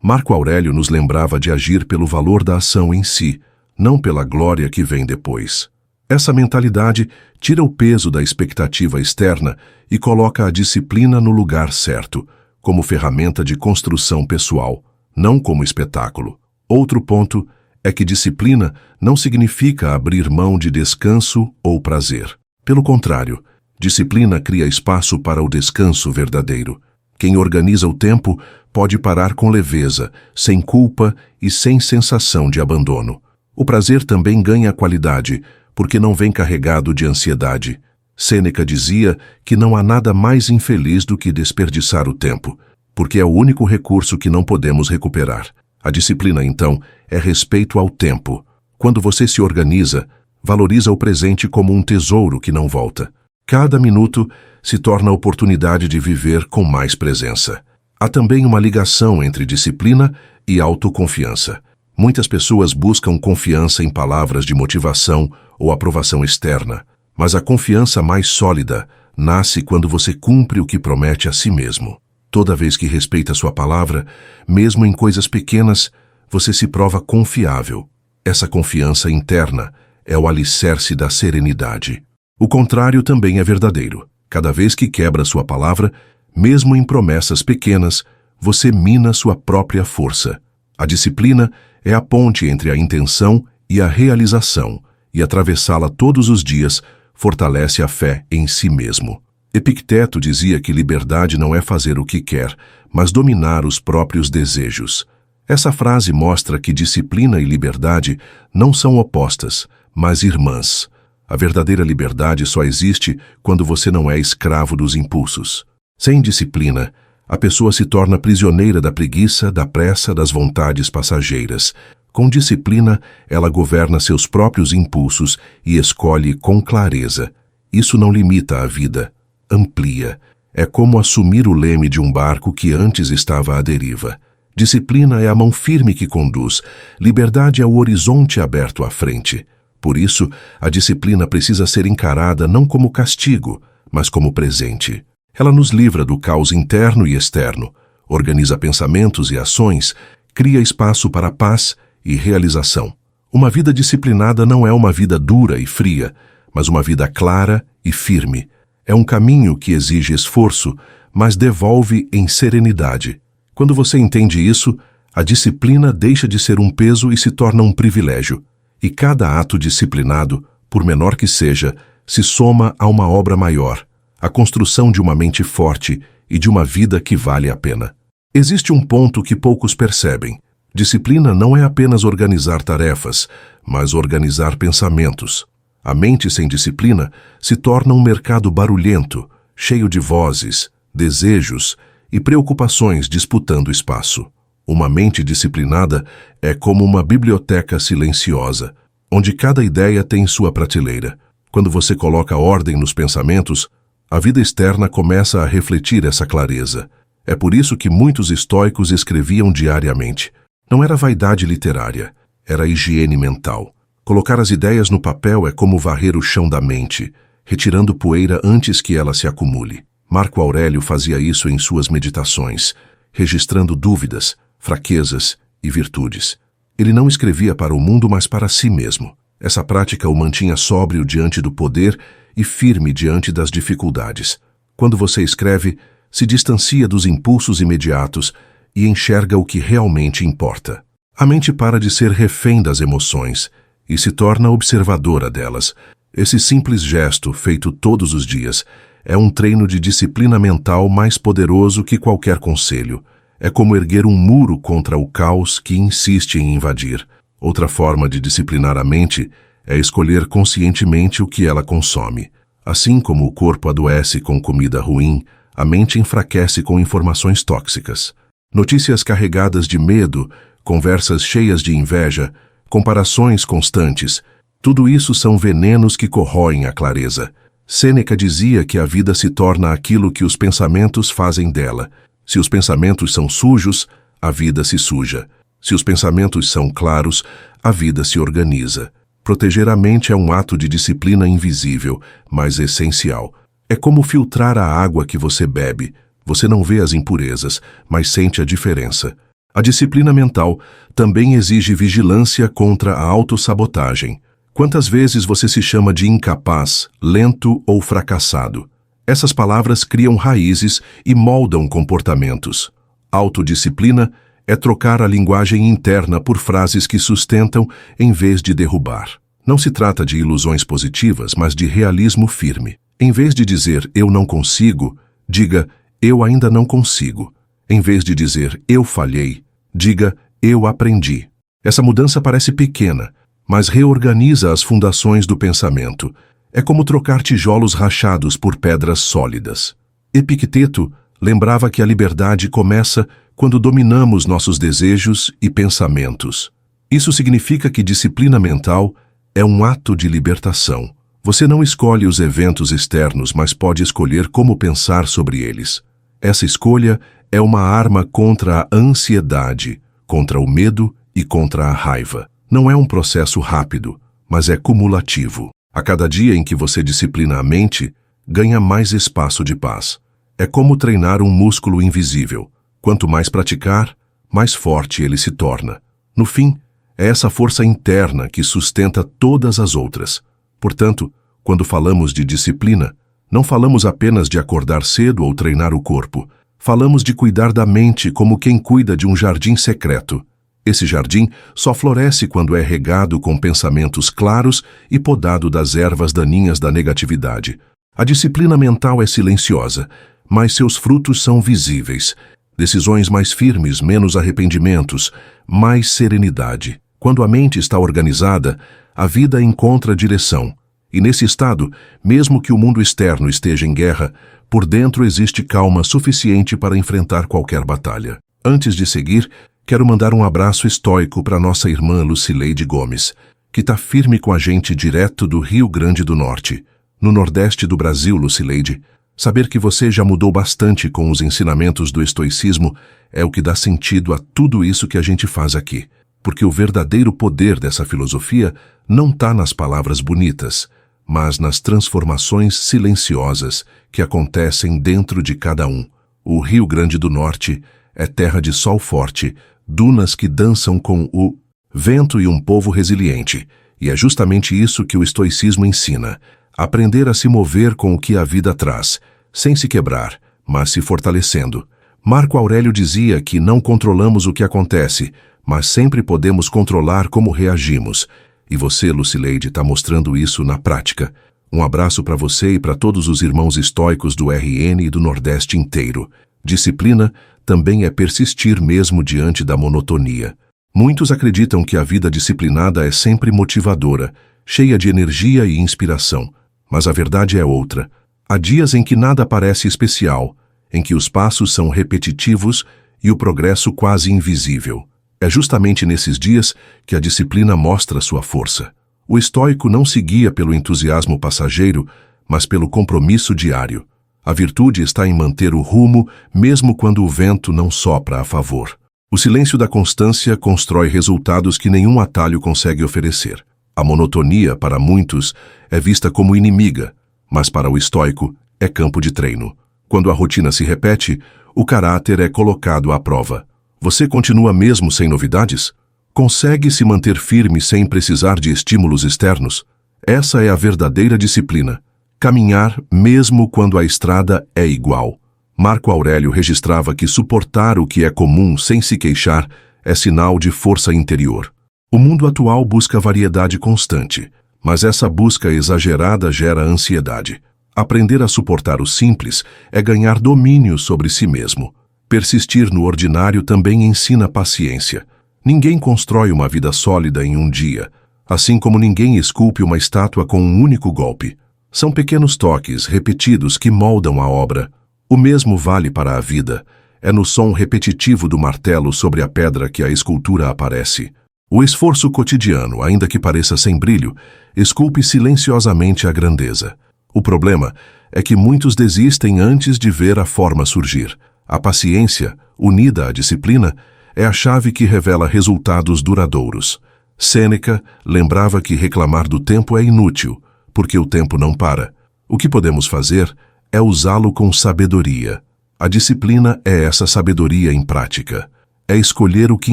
Marco Aurélio nos lembrava de agir pelo valor da ação em si, não pela glória que vem depois. Essa mentalidade tira o peso da expectativa externa e coloca a disciplina no lugar certo, como ferramenta de construção pessoal, não como espetáculo. Outro ponto é que disciplina não significa abrir mão de descanso ou prazer. Pelo contrário, disciplina cria espaço para o descanso verdadeiro. Quem organiza o tempo pode parar com leveza, sem culpa e sem sensação de abandono. O prazer também ganha qualidade, porque não vem carregado de ansiedade. Sêneca dizia que não há nada mais infeliz do que desperdiçar o tempo, porque é o único recurso que não podemos recuperar. A disciplina, então, é respeito ao tempo. Quando você se organiza, valoriza o presente como um tesouro que não volta. Cada minuto se torna oportunidade de viver com mais presença. Há também uma ligação entre disciplina e autoconfiança. Muitas pessoas buscam confiança em palavras de motivação ou aprovação externa, mas a confiança mais sólida nasce quando você cumpre o que promete a si mesmo. Toda vez que respeita sua palavra, mesmo em coisas pequenas, você se prova confiável. Essa confiança interna é o alicerce da serenidade. O contrário também é verdadeiro. Cada vez que quebra sua palavra, mesmo em promessas pequenas, você mina sua própria força. A disciplina é a ponte entre a intenção e a realização, e atravessá-la todos os dias fortalece a fé em si mesmo. Epicteto dizia que liberdade não é fazer o que quer, mas dominar os próprios desejos. Essa frase mostra que disciplina e liberdade não são opostas, mas irmãs. A verdadeira liberdade só existe quando você não é escravo dos impulsos. Sem disciplina, a pessoa se torna prisioneira da preguiça, da pressa, das vontades passageiras. Com disciplina, ela governa seus próprios impulsos e escolhe com clareza. Isso não limita a vida, amplia. É como assumir o leme de um barco que antes estava à deriva. Disciplina é a mão firme que conduz, liberdade é o horizonte aberto à frente. Por isso, a disciplina precisa ser encarada não como castigo, mas como presente. Ela nos livra do caos interno e externo, organiza pensamentos e ações, cria espaço para paz e realização. Uma vida disciplinada não é uma vida dura e fria, mas uma vida clara e firme. É um caminho que exige esforço, mas devolve em serenidade. Quando você entende isso, a disciplina deixa de ser um peso e se torna um privilégio. E cada ato disciplinado, por menor que seja, se soma a uma obra maior, a construção de uma mente forte e de uma vida que vale a pena. Existe um ponto que poucos percebem. Disciplina não é apenas organizar tarefas, mas organizar pensamentos. A mente sem disciplina se torna um mercado barulhento, cheio de vozes, desejos e preocupações disputando espaço. Uma mente disciplinada é como uma biblioteca silenciosa, onde cada ideia tem sua prateleira. Quando você coloca ordem nos pensamentos, a vida externa começa a refletir essa clareza. É por isso que muitos estoicos escreviam diariamente. Não era vaidade literária, era higiene mental. Colocar as ideias no papel é como varrer o chão da mente, retirando poeira antes que ela se acumule. Marco Aurélio fazia isso em suas meditações, registrando dúvidas, fraquezas e virtudes. Ele não escrevia para o mundo, mas para si mesmo. Essa prática o mantinha sóbrio diante do poder e firme diante das dificuldades. Quando você escreve, se distancia dos impulsos imediatos e enxerga o que realmente importa. A mente para de ser refém das emoções e se torna observadora delas. Esse simples gesto, feito todos os dias, é um treino de disciplina mental mais poderoso que qualquer conselho. É como erguer um muro contra o caos que insiste em invadir. Outra forma de disciplinar a mente é escolher conscientemente o que ela consome. Assim como o corpo adoece com comida ruim, a mente enfraquece com informações tóxicas. Notícias carregadas de medo, conversas cheias de inveja, comparações constantes, tudo isso são venenos que corroem a clareza. Sêneca dizia que a vida se torna aquilo que os pensamentos fazem dela. Se os pensamentos são sujos, a vida se suja. Se os pensamentos são claros, a vida se organiza. Proteger a mente é um ato de disciplina invisível, mas essencial. É como filtrar a água que você bebe. Você não vê as impurezas, mas sente a diferença. A disciplina mental também exige vigilância contra a autossabotagem. Quantas vezes você se chama de incapaz, lento ou fracassado? Essas palavras criam raízes e moldam comportamentos. Autodisciplina é trocar a linguagem interna por frases que sustentam em vez de derrubar. Não se trata de ilusões positivas, mas de realismo firme. Em vez de dizer eu não consigo, diga eu ainda não consigo. Em vez de dizer eu falhei, diga eu aprendi. Essa mudança parece pequena, mas reorganiza as fundações do pensamento. É como trocar tijolos rachados por pedras sólidas. Epicteto lembrava que a liberdade começa quando dominamos nossos desejos e pensamentos. Isso significa que disciplina mental é um ato de libertação. Você não escolhe os eventos externos, mas pode escolher como pensar sobre eles. Essa escolha é uma arma contra a ansiedade, contra o medo e contra a raiva. Não é um processo rápido, mas é cumulativo. A cada dia em que você disciplina a mente, ganha mais espaço de paz. É como treinar um músculo invisível. Quanto mais praticar, mais forte ele se torna. No fim, é essa força interna que sustenta todas as outras. Portanto, quando falamos de disciplina, não falamos apenas de acordar cedo ou treinar o corpo. Falamos de cuidar da mente como quem cuida de um jardim secreto. Esse jardim só floresce quando é regado com pensamentos claros e podado das ervas daninhas da negatividade. A disciplina mental é silenciosa, mas seus frutos são visíveis. Decisões mais firmes, menos arrependimentos, mais serenidade. Quando a mente está organizada, a vida encontra direção. E nesse estado, mesmo que o mundo externo esteja em guerra, por dentro existe calma suficiente para enfrentar qualquer batalha. Antes de seguir, quero mandar um abraço estoico para nossa irmã Lucileide Gomes, que está firme com a gente direto do Rio Grande do Norte. No Nordeste do Brasil, Lucileide, saber que você já mudou bastante com os ensinamentos do estoicismo é o que dá sentido a tudo isso que a gente faz aqui. Porque o verdadeiro poder dessa filosofia não está nas palavras bonitas, mas nas transformações silenciosas que acontecem dentro de cada um. O Rio Grande do Norte é terra de sol forte, dunas que dançam com o vento e um povo resiliente. E é justamente isso que o estoicismo ensina. Aprender a se mover com o que a vida traz, sem se quebrar, mas se fortalecendo. Marco Aurélio dizia que não controlamos o que acontece, mas sempre podemos controlar como reagimos. E você, Lucileide, está mostrando isso na prática. Um abraço para você e para todos os irmãos estoicos do RN e do Nordeste inteiro. Disciplina também é persistir mesmo diante da monotonia. Muitos acreditam que a vida disciplinada é sempre motivadora, cheia de energia e inspiração. Mas a verdade é outra. Há dias em que nada parece especial, em que os passos são repetitivos e o progresso quase invisível. É justamente nesses dias que a disciplina mostra sua força. O estoico não se guia pelo entusiasmo passageiro, mas pelo compromisso diário. A virtude está em manter o rumo, mesmo quando o vento não sopra a favor. O silêncio da constância constrói resultados que nenhum atalho consegue oferecer. A monotonia, para muitos, é vista como inimiga, mas para o estoico é campo de treino. Quando a rotina se repete, o caráter é colocado à prova. Você continua mesmo sem novidades? Consegue se manter firme sem precisar de estímulos externos? Essa é a verdadeira disciplina. Caminhar mesmo quando a estrada é igual. Marco Aurélio registrava que suportar o que é comum sem se queixar é sinal de força interior. O mundo atual busca variedade constante, mas essa busca exagerada gera ansiedade. Aprender a suportar o simples é ganhar domínio sobre si mesmo. Persistir no ordinário também ensina paciência. Ninguém constrói uma vida sólida em um dia, assim como ninguém esculpe uma estátua com um único golpe. São pequenos toques repetidos que moldam a obra. O mesmo vale para a vida. É no som repetitivo do martelo sobre a pedra que a escultura aparece. O esforço cotidiano, ainda que pareça sem brilho, esculpe silenciosamente a grandeza. O problema é que muitos desistem antes de ver a forma surgir. A paciência, unida à disciplina, é a chave que revela resultados duradouros. Sêneca lembrava que reclamar do tempo é inútil, porque o tempo não para. O que podemos fazer é usá-lo com sabedoria. A disciplina é essa sabedoria em prática. É escolher o que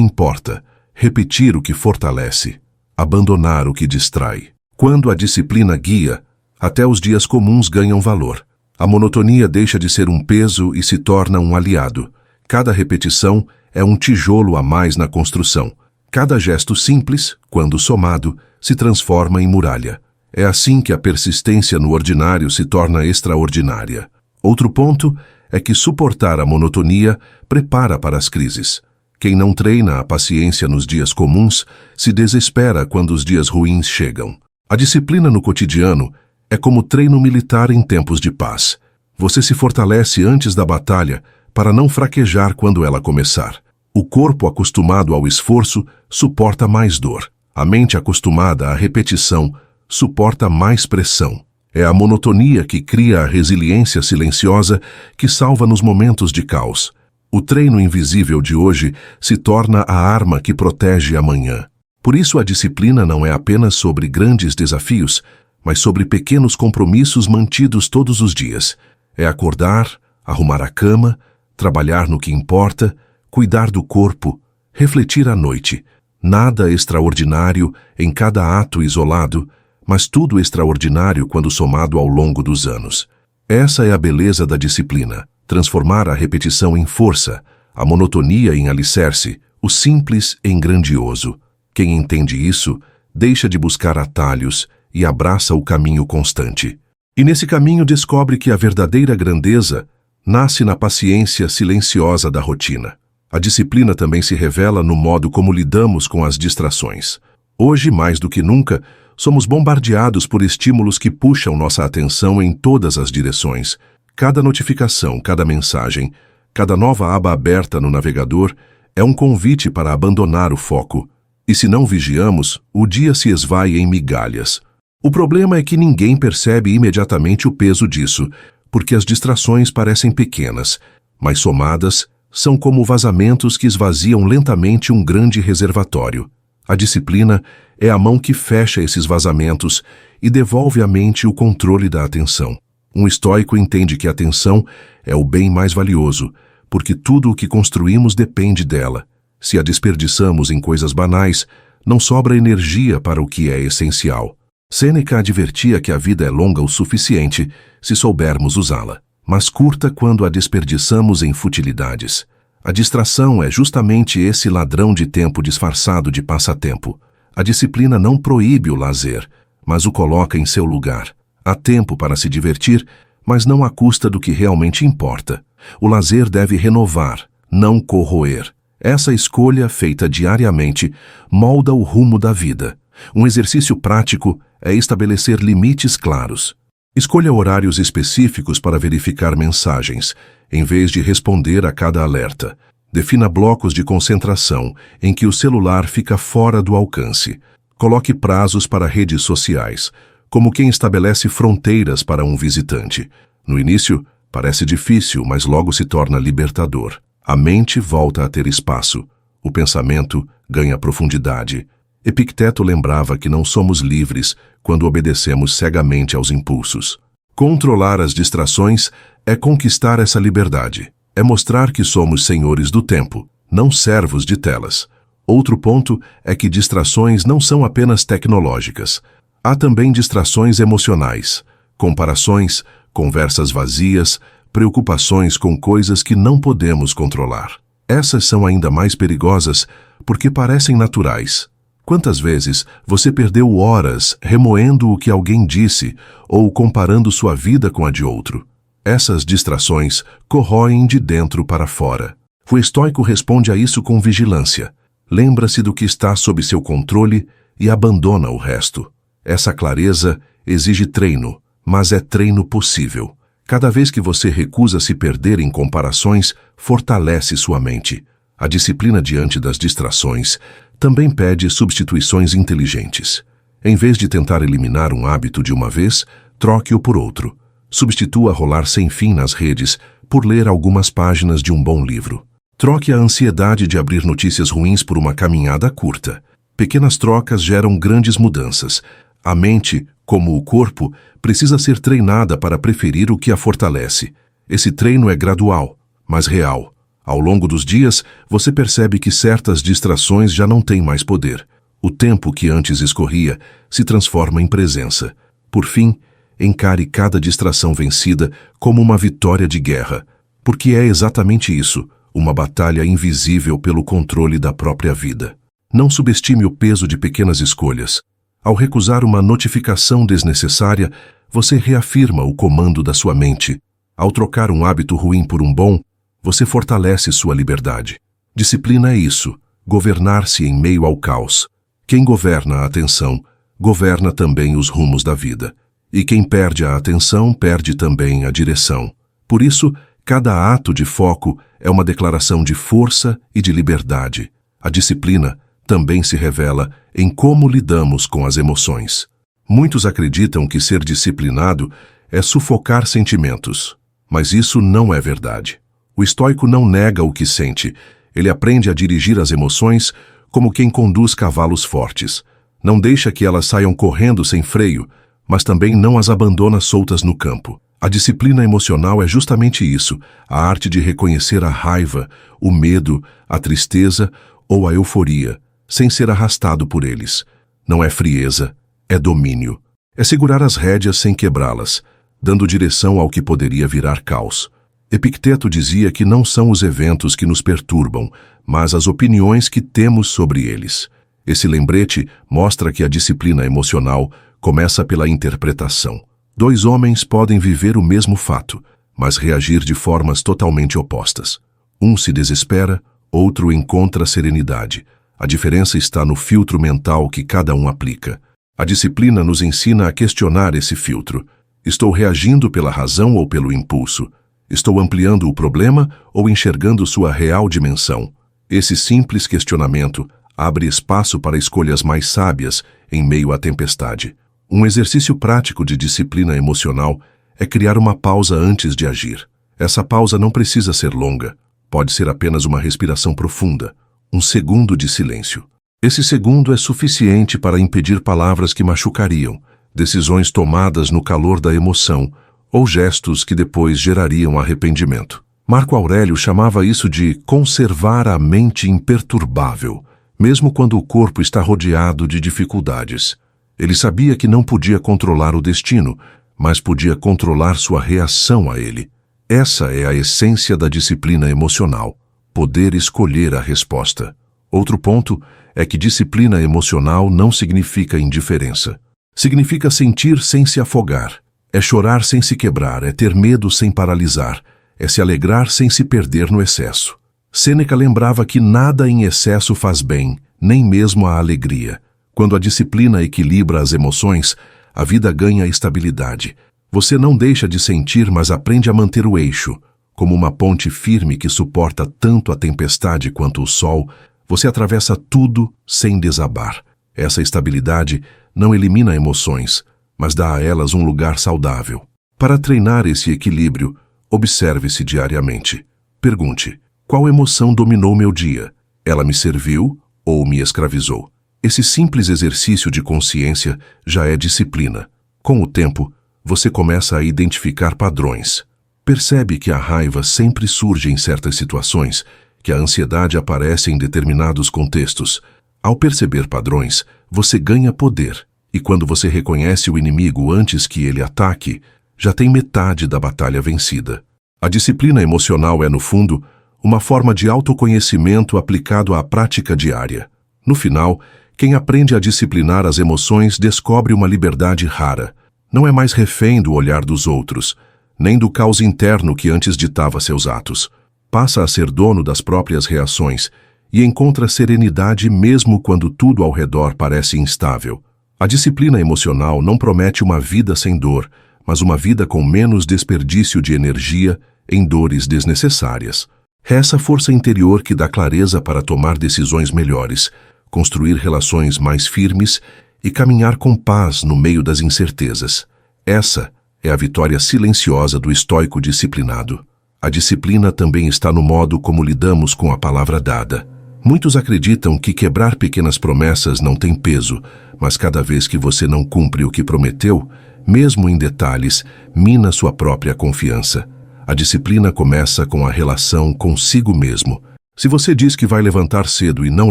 importa, repetir o que fortalece, abandonar o que distrai. Quando a disciplina guia, até os dias comuns ganham valor. A monotonia deixa de ser um peso e se torna um aliado. Cada repetição é um tijolo a mais na construção. Cada gesto simples, quando somado, se transforma em muralha. É assim que a persistência no ordinário se torna extraordinária. Outro ponto é que suportar a monotonia prepara para as crises. Quem não treina a paciência nos dias comuns se desespera quando os dias ruins chegam. A disciplina no cotidiano é como treino militar em tempos de paz. Você se fortalece antes da batalha para não fraquejar quando ela começar. O corpo acostumado ao esforço suporta mais dor. A mente acostumada à repetição suporta mais pressão. É a monotonia que cria a resiliência silenciosa que salva nos momentos de caos. O treino invisível de hoje se torna a arma que protege amanhã. Por isso a disciplina não é apenas sobre grandes desafios, mas sobre pequenos compromissos mantidos todos os dias. É acordar, arrumar a cama, trabalhar no que importa, cuidar do corpo, refletir à noite. Nada extraordinário em cada ato isolado, mas tudo extraordinário quando somado ao longo dos anos. Essa é a beleza da disciplina, transformar a repetição em força, a monotonia em alicerce, o simples em grandioso. Quem entende isso, deixa de buscar atalhos e abraça o caminho constante. E nesse caminho descobre que a verdadeira grandeza nasce na paciência silenciosa da rotina. A disciplina também se revela no modo como lidamos com as distrações. Hoje, mais do que nunca, somos bombardeados por estímulos que puxam nossa atenção em todas as direções. Cada notificação, cada mensagem, cada nova aba aberta no navegador é um convite para abandonar o foco. E se não vigiamos, o dia se esvai em migalhas. O problema é que ninguém percebe imediatamente o peso disso, porque as distrações parecem pequenas, mas somadas, são como vazamentos que esvaziam lentamente um grande reservatório. A disciplina é a mão que fecha esses vazamentos e devolve à mente o controle da atenção. Um estoico entende que a atenção é o bem mais valioso, porque tudo o que construímos depende dela. Se a desperdiçamos em coisas banais, não sobra energia para o que é essencial. Sêneca advertia que a vida é longa o suficiente se soubermos usá-la, mas curta quando a desperdiçamos em futilidades. A distração é justamente esse ladrão de tempo disfarçado de passatempo. A disciplina não proíbe o lazer, mas o coloca em seu lugar. Há tempo para se divertir, mas não à custa do que realmente importa. O lazer deve renovar, não corroer. Essa escolha, feita diariamente, molda o rumo da vida. Um exercício prático é estabelecer limites claros. Escolha horários específicos para verificar mensagens, em vez de responder a cada alerta. Defina blocos de concentração em que o celular fica fora do alcance. Coloque prazos para redes sociais, como quem estabelece fronteiras para um visitante. No início, parece difícil, mas logo se torna libertador. A mente volta a ter espaço. O pensamento ganha profundidade. Epicteto lembrava que não somos livres quando obedecemos cegamente aos impulsos. Controlar as distrações é conquistar essa liberdade. É mostrar que somos senhores do tempo, não servos de telas. Outro ponto é que distrações não são apenas tecnológicas. Há também distrações emocionais, comparações, conversas vazias, preocupações com coisas que não podemos controlar. Essas são ainda mais perigosas porque parecem naturais. Quantas vezes você perdeu horas remoendo o que alguém disse ou comparando sua vida com a de outro? Essas distrações corroem de dentro para fora. O estoico responde a isso com vigilância. Lembra-se do que está sob seu controle e abandona o resto. Essa clareza exige treino, mas é treino possível. Cada vez que você recusa se perder em comparações, fortalece sua mente. A disciplina diante das distrações também pede substituições inteligentes. Em vez de tentar eliminar um hábito de uma vez, troque-o por outro. Substitua rolar sem fim nas redes por ler algumas páginas de um bom livro. Troque a ansiedade de abrir notícias ruins por uma caminhada curta. Pequenas trocas geram grandes mudanças. A mente, como o corpo, precisa ser treinada para preferir o que a fortalece. Esse treino é gradual, mas real. Ao longo dos dias, você percebe que certas distrações já não têm mais poder. O tempo que antes escorria se transforma em presença. Por fim, encare cada distração vencida como uma vitória de guerra, porque é exatamente isso, uma batalha invisível pelo controle da própria vida. Não subestime o peso de pequenas escolhas. Ao recusar uma notificação desnecessária, você reafirma o comando da sua mente. Ao trocar um hábito ruim por um bom, você fortalece sua liberdade. Disciplina é isso, governar-se em meio ao caos. Quem governa a atenção, governa também os rumos da vida. E quem perde a atenção, perde também a direção. Por isso, cada ato de foco é uma declaração de força e de liberdade. A disciplina também se revela em como lidamos com as emoções. Muitos acreditam que ser disciplinado é sufocar sentimentos, mas isso não é verdade. O estoico não nega o que sente, ele aprende a dirigir as emoções como quem conduz cavalos fortes. Não deixa que elas saiam correndo sem freio, mas também não as abandona soltas no campo. A disciplina emocional é justamente isso, a arte de reconhecer a raiva, o medo, a tristeza ou a euforia, sem ser arrastado por eles. Não é frieza, é domínio. É segurar as rédeas sem quebrá-las, dando direção ao que poderia virar caos. Epicteto dizia que não são os eventos que nos perturbam, mas as opiniões que temos sobre eles. Esse lembrete mostra que a disciplina emocional começa pela interpretação. Dois homens podem viver o mesmo fato, mas reagir de formas totalmente opostas. Um se desespera, outro encontra serenidade. A diferença está no filtro mental que cada um aplica. A disciplina nos ensina a questionar esse filtro. Estou reagindo pela razão ou pelo impulso? Estou ampliando o problema ou enxergando sua real dimensão? Esse simples questionamento abre espaço para escolhas mais sábias em meio à tempestade. Um exercício prático de disciplina emocional é criar uma pausa antes de agir. Essa pausa não precisa ser longa. Pode ser apenas uma respiração profunda, um segundo de silêncio. Esse segundo é suficiente para impedir palavras que machucariam, decisões tomadas no calor da emoção ou gestos que depois gerariam arrependimento. Marco Aurélio chamava isso de conservar a mente imperturbável, mesmo quando o corpo está rodeado de dificuldades. Ele sabia que não podia controlar o destino, mas podia controlar sua reação a ele. Essa é a essência da disciplina emocional, poder escolher a resposta. Outro ponto é que disciplina emocional não significa indiferença. Significa sentir sem se afogar. É chorar sem se quebrar, é ter medo sem paralisar, é se alegrar sem se perder no excesso. Sêneca lembrava que nada em excesso faz bem, nem mesmo a alegria. Quando a disciplina equilibra as emoções, a vida ganha estabilidade. Você não deixa de sentir, mas aprende a manter o eixo. Como uma ponte firme que suporta tanto a tempestade quanto o sol, você atravessa tudo sem desabar. Essa estabilidade não elimina emoções, mas dá a elas um lugar saudável. Para treinar esse equilíbrio, observe-se diariamente. Pergunte: qual emoção dominou meu dia? Ela me serviu ou me escravizou? Esse simples exercício de consciência já é disciplina. Com o tempo, você começa a identificar padrões. Percebe que a raiva sempre surge em certas situações, que a ansiedade aparece em determinados contextos. Ao perceber padrões, você ganha poder. E quando você reconhece o inimigo antes que ele ataque, já tem metade da batalha vencida. A disciplina emocional é, no fundo, uma forma de autoconhecimento aplicado à prática diária. No final, quem aprende a disciplinar as emoções descobre uma liberdade rara. Não é mais refém do olhar dos outros, nem do caos interno que antes ditava seus atos. Passa a ser dono das próprias reações e encontra serenidade mesmo quando tudo ao redor parece instável. A disciplina emocional não promete uma vida sem dor, mas uma vida com menos desperdício de energia em dores desnecessárias. É essa força interior que dá clareza para tomar decisões melhores, construir relações mais firmes e caminhar com paz no meio das incertezas. Essa é a vitória silenciosa do estoico disciplinado. A disciplina também está no modo como lidamos com a palavra dada. Muitos acreditam que quebrar pequenas promessas não tem peso, mas cada vez que você não cumpre o que prometeu, mesmo em detalhes, mina sua própria confiança. A disciplina começa com a relação consigo mesmo. Se você diz que vai levantar cedo e não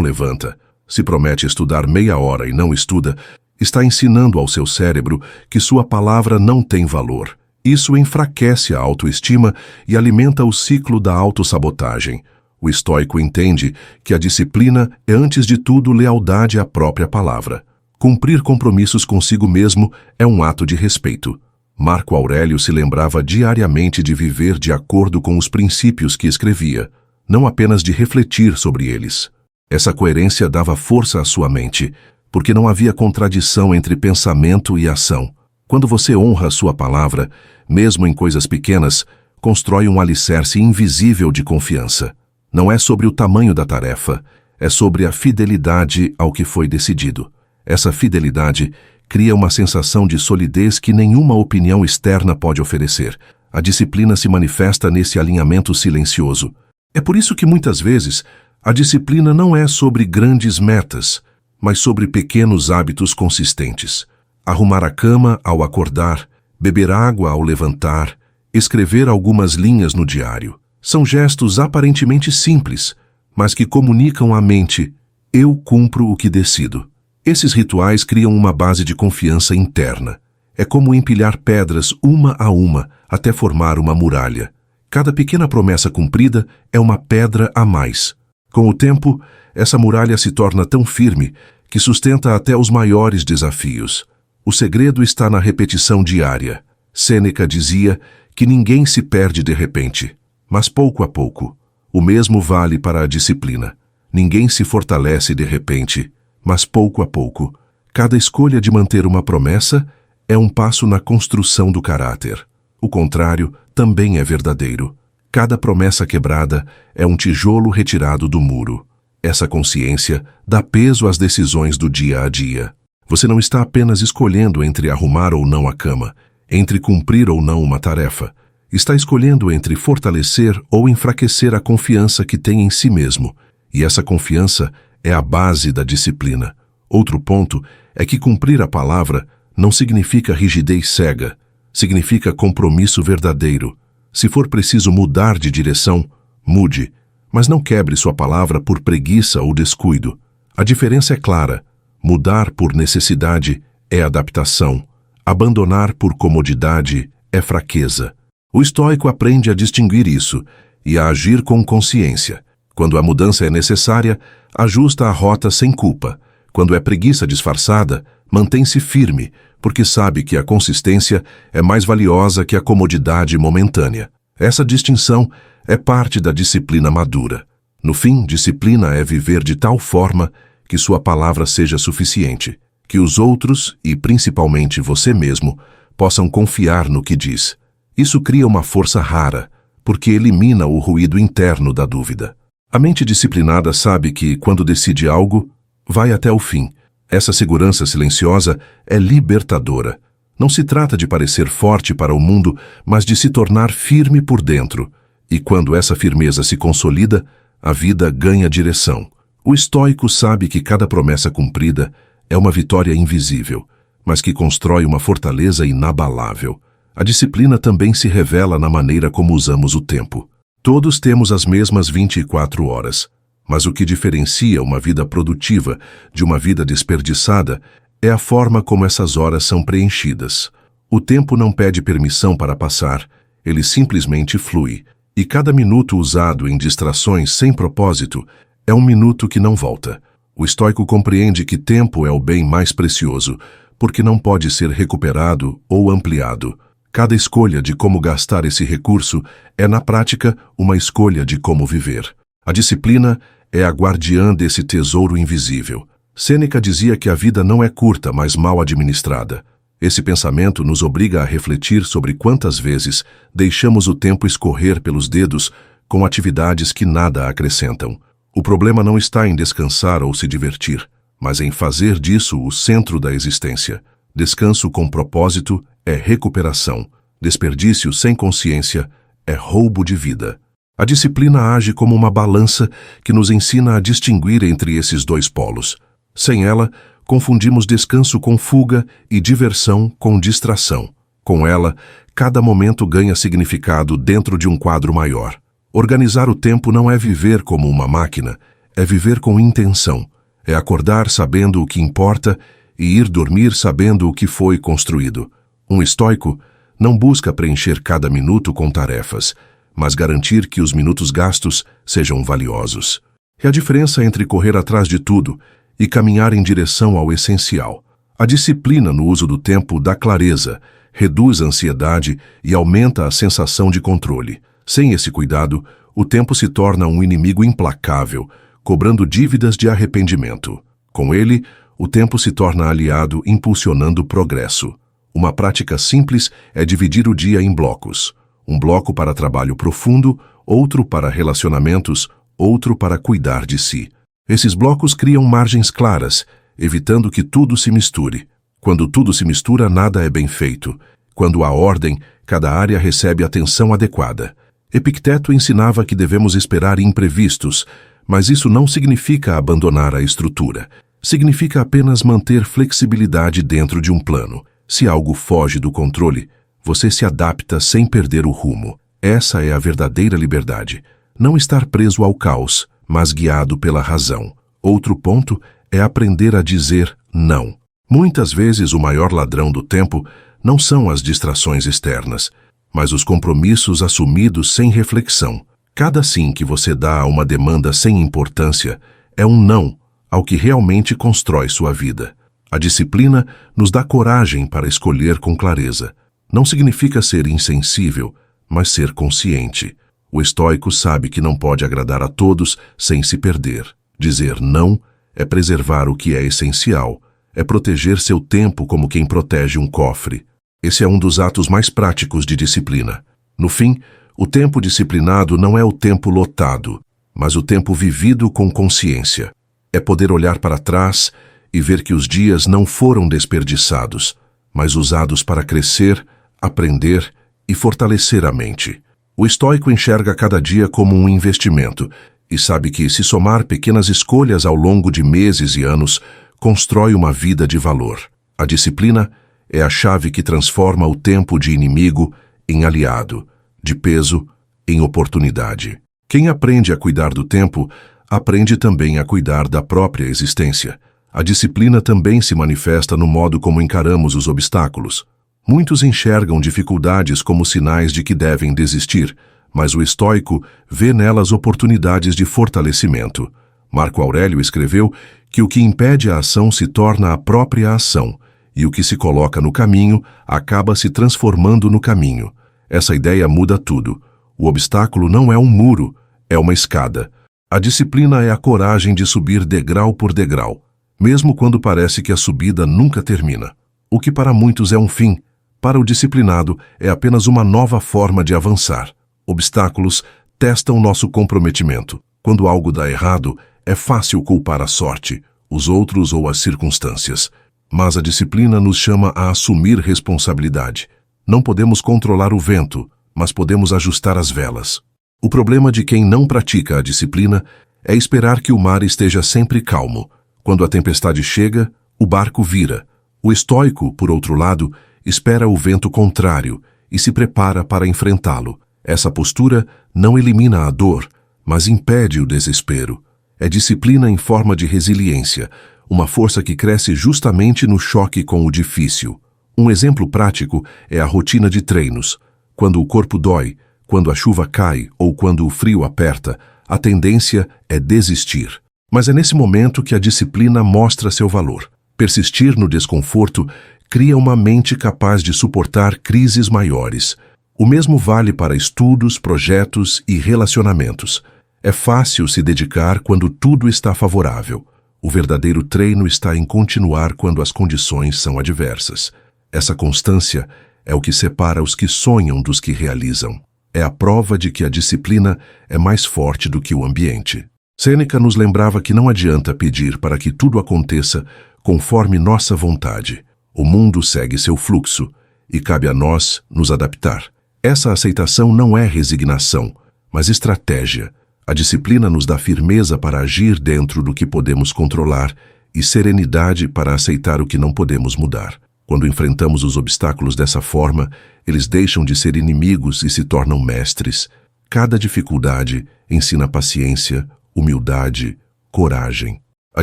levanta, se promete estudar meia hora e não estuda, está ensinando ao seu cérebro que sua palavra não tem valor. Isso enfraquece a autoestima e alimenta o ciclo da autossabotagem. O estoico entende que a disciplina é, antes de tudo, lealdade à própria palavra. Cumprir compromissos consigo mesmo é um ato de respeito. Marco Aurélio se lembrava diariamente de viver de acordo com os princípios que escrevia, não apenas de refletir sobre eles. Essa coerência dava força à sua mente, porque não havia contradição entre pensamento e ação. Quando você honra a sua palavra, mesmo em coisas pequenas, constrói um alicerce invisível de confiança. Não é sobre o tamanho da tarefa, é sobre a fidelidade ao que foi decidido. Essa fidelidade cria uma sensação de solidez que nenhuma opinião externa pode oferecer. A disciplina se manifesta nesse alinhamento silencioso. É por isso que muitas vezes a disciplina não é sobre grandes metas, mas sobre pequenos hábitos consistentes. Arrumar a cama ao acordar, beber água ao levantar, escrever algumas linhas no diário. São gestos aparentemente simples, mas que comunicam à mente: eu cumpro o que decido. Esses rituais criam uma base de confiança interna. É como empilhar pedras uma a uma até formar uma muralha. Cada pequena promessa cumprida é uma pedra a mais. Com o tempo, essa muralha se torna tão firme que sustenta até os maiores desafios. O segredo está na repetição diária. Sêneca dizia que ninguém se perde de repente, mas pouco a pouco. O mesmo vale para a disciplina. Ninguém se fortalece de repente, mas pouco a pouco. Cada escolha de manter uma promessa é um passo na construção do caráter. O contrário também é verdadeiro. Cada promessa quebrada é um tijolo retirado do muro. Essa consciência dá peso às decisões do dia a dia. Você não está apenas escolhendo entre arrumar ou não a cama, entre cumprir ou não uma tarefa. Está escolhendo entre fortalecer ou enfraquecer a confiança que tem em si mesmo. E essa confiança é a base da disciplina. Outro ponto é que cumprir a palavra não significa rigidez cega, significa compromisso verdadeiro. Se for preciso mudar de direção, mude, mas não quebre sua palavra por preguiça ou descuido. A diferença é clara. Mudar por necessidade é adaptação. Abandonar por comodidade é fraqueza. O estoico aprende a distinguir isso e a agir com consciência. Quando a mudança é necessária, ajusta a rota sem culpa. Quando é preguiça disfarçada, mantém-se firme, porque sabe que a consistência é mais valiosa que a comodidade momentânea. Essa distinção é parte da disciplina madura. No fim, disciplina é viver de tal forma que sua palavra seja suficiente, que os outros, e principalmente você mesmo, possam confiar no que diz. Isso cria uma força rara, porque elimina o ruído interno da dúvida. A mente disciplinada sabe que, quando decide algo, vai até o fim. Essa segurança silenciosa é libertadora. Não se trata de parecer forte para o mundo, mas de se tornar firme por dentro. E quando essa firmeza se consolida, a vida ganha direção. O estoico sabe que cada promessa cumprida é uma vitória invisível, mas que constrói uma fortaleza inabalável. A disciplina também se revela na maneira como usamos o tempo. Todos temos as mesmas 24 horas, mas o que diferencia uma vida produtiva de uma vida desperdiçada é a forma como essas horas são preenchidas. O tempo não pede permissão para passar, ele simplesmente flui, e cada minuto usado em distrações sem propósito é um minuto que não volta. O estoico compreende que tempo é o bem mais precioso, porque não pode ser recuperado ou ampliado. Cada escolha de como gastar esse recurso é, na prática, uma escolha de como viver. A disciplina é a guardiã desse tesouro invisível. Sêneca dizia que a vida não é curta, mas mal administrada. Esse pensamento nos obriga a refletir sobre quantas vezes deixamos o tempo escorrer pelos dedos com atividades que nada acrescentam. O problema não está em descansar ou se divertir, mas em fazer disso o centro da existência. Descanso com propósito é recuperação. Desperdício sem consciência é roubo de vida. A disciplina age como uma balança que nos ensina a distinguir entre esses dois polos. Sem ela, confundimos descanso com fuga e diversão com distração. Com ela, cada momento ganha significado dentro de um quadro maior. Organizar o tempo não é viver como uma máquina, é viver com intenção. É acordar sabendo o que importa e ir dormir sabendo o que foi construído. Um estoico não busca preencher cada minuto com tarefas, mas garantir que os minutos gastos sejam valiosos. É a diferença entre correr atrás de tudo e caminhar em direção ao essencial. A disciplina no uso do tempo dá clareza, reduz a ansiedade e aumenta a sensação de controle. Sem esse cuidado, o tempo se torna um inimigo implacável, cobrando dívidas de arrependimento. Com ele, o tempo se torna aliado, impulsionando o progresso. Uma prática simples é dividir o dia em blocos. Um bloco para trabalho profundo, outro para relacionamentos, outro para cuidar de si. Esses blocos criam margens claras, evitando que tudo se misture. Quando tudo se mistura, nada é bem feito. Quando há ordem, cada área recebe atenção adequada. Epicteto ensinava que devemos esperar imprevistos, mas isso não significa abandonar a estrutura. Significa apenas manter flexibilidade dentro de um plano. Se algo foge do controle, você se adapta sem perder o rumo. Essa é a verdadeira liberdade. Não estar preso ao caos, mas guiado pela razão. Outro ponto é aprender a dizer não. Muitas vezes o maior ladrão do tempo não são as distrações externas, mas os compromissos assumidos sem reflexão. Cada sim que você dá a uma demanda sem importância é um não ao que realmente constrói sua vida. A disciplina nos dá coragem para escolher com clareza. Não significa ser insensível, mas ser consciente. O estoico sabe que não pode agradar a todos sem se perder. Dizer não é preservar o que é essencial, é proteger seu tempo como quem protege um cofre. Esse é um dos atos mais práticos de disciplina. No fim, o tempo disciplinado não é o tempo lotado, mas o tempo vivido com consciência. É poder olhar para trás e ver que os dias não foram desperdiçados, mas usados para crescer, aprender e fortalecer a mente. O estoico enxerga cada dia como um investimento e sabe que, se somar pequenas escolhas ao longo de meses e anos, constrói uma vida de valor. A disciplina é a chave que transforma o tempo de inimigo em aliado, de peso em oportunidade. Quem aprende a cuidar do tempo, aprende também a cuidar da própria existência. A disciplina também se manifesta no modo como encaramos os obstáculos. Muitos enxergam dificuldades como sinais de que devem desistir, mas o estoico vê nelas oportunidades de fortalecimento. Marco Aurélio escreveu que o que impede a ação se torna a própria ação, e o que se coloca no caminho acaba se transformando no caminho. Essa ideia muda tudo. O obstáculo não é um muro, é uma escada. A disciplina é a coragem de subir degrau por degrau, mesmo quando parece que a subida nunca termina. O que para muitos é um fim, para o disciplinado é apenas uma nova forma de avançar. Obstáculos testam nosso comprometimento. Quando algo dá errado, é fácil culpar a sorte, os outros ou as circunstâncias. Mas a disciplina nos chama a assumir responsabilidade. Não podemos controlar o vento, mas podemos ajustar as velas. O problema de quem não pratica a disciplina é esperar que o mar esteja sempre calmo. Quando a tempestade chega, o barco vira. O estoico, por outro lado, espera o vento contrário e se prepara para enfrentá-lo. Essa postura não elimina a dor, mas impede o desespero. É disciplina em forma de resiliência, uma força que cresce justamente no choque com o difícil. Um exemplo prático é a rotina de treinos. Quando o corpo dói, quando a chuva cai ou quando o frio aperta, a tendência é desistir. Mas é nesse momento que a disciplina mostra seu valor. Persistir no desconforto cria uma mente capaz de suportar crises maiores. O mesmo vale para estudos, projetos e relacionamentos. É fácil se dedicar quando tudo está favorável. O verdadeiro treino está em continuar quando as condições são adversas. Essa constância é o que separa os que sonham dos que realizam. É a prova de que a disciplina é mais forte do que o ambiente. Sêneca nos lembrava que não adianta pedir para que tudo aconteça conforme nossa vontade. O mundo segue seu fluxo e cabe a nós nos adaptar. Essa aceitação não é resignação, mas estratégia. A disciplina nos dá firmeza para agir dentro do que podemos controlar e serenidade para aceitar o que não podemos mudar. Quando enfrentamos os obstáculos dessa forma, eles deixam de ser inimigos e se tornam mestres. Cada dificuldade ensina paciência, humildade, coragem. A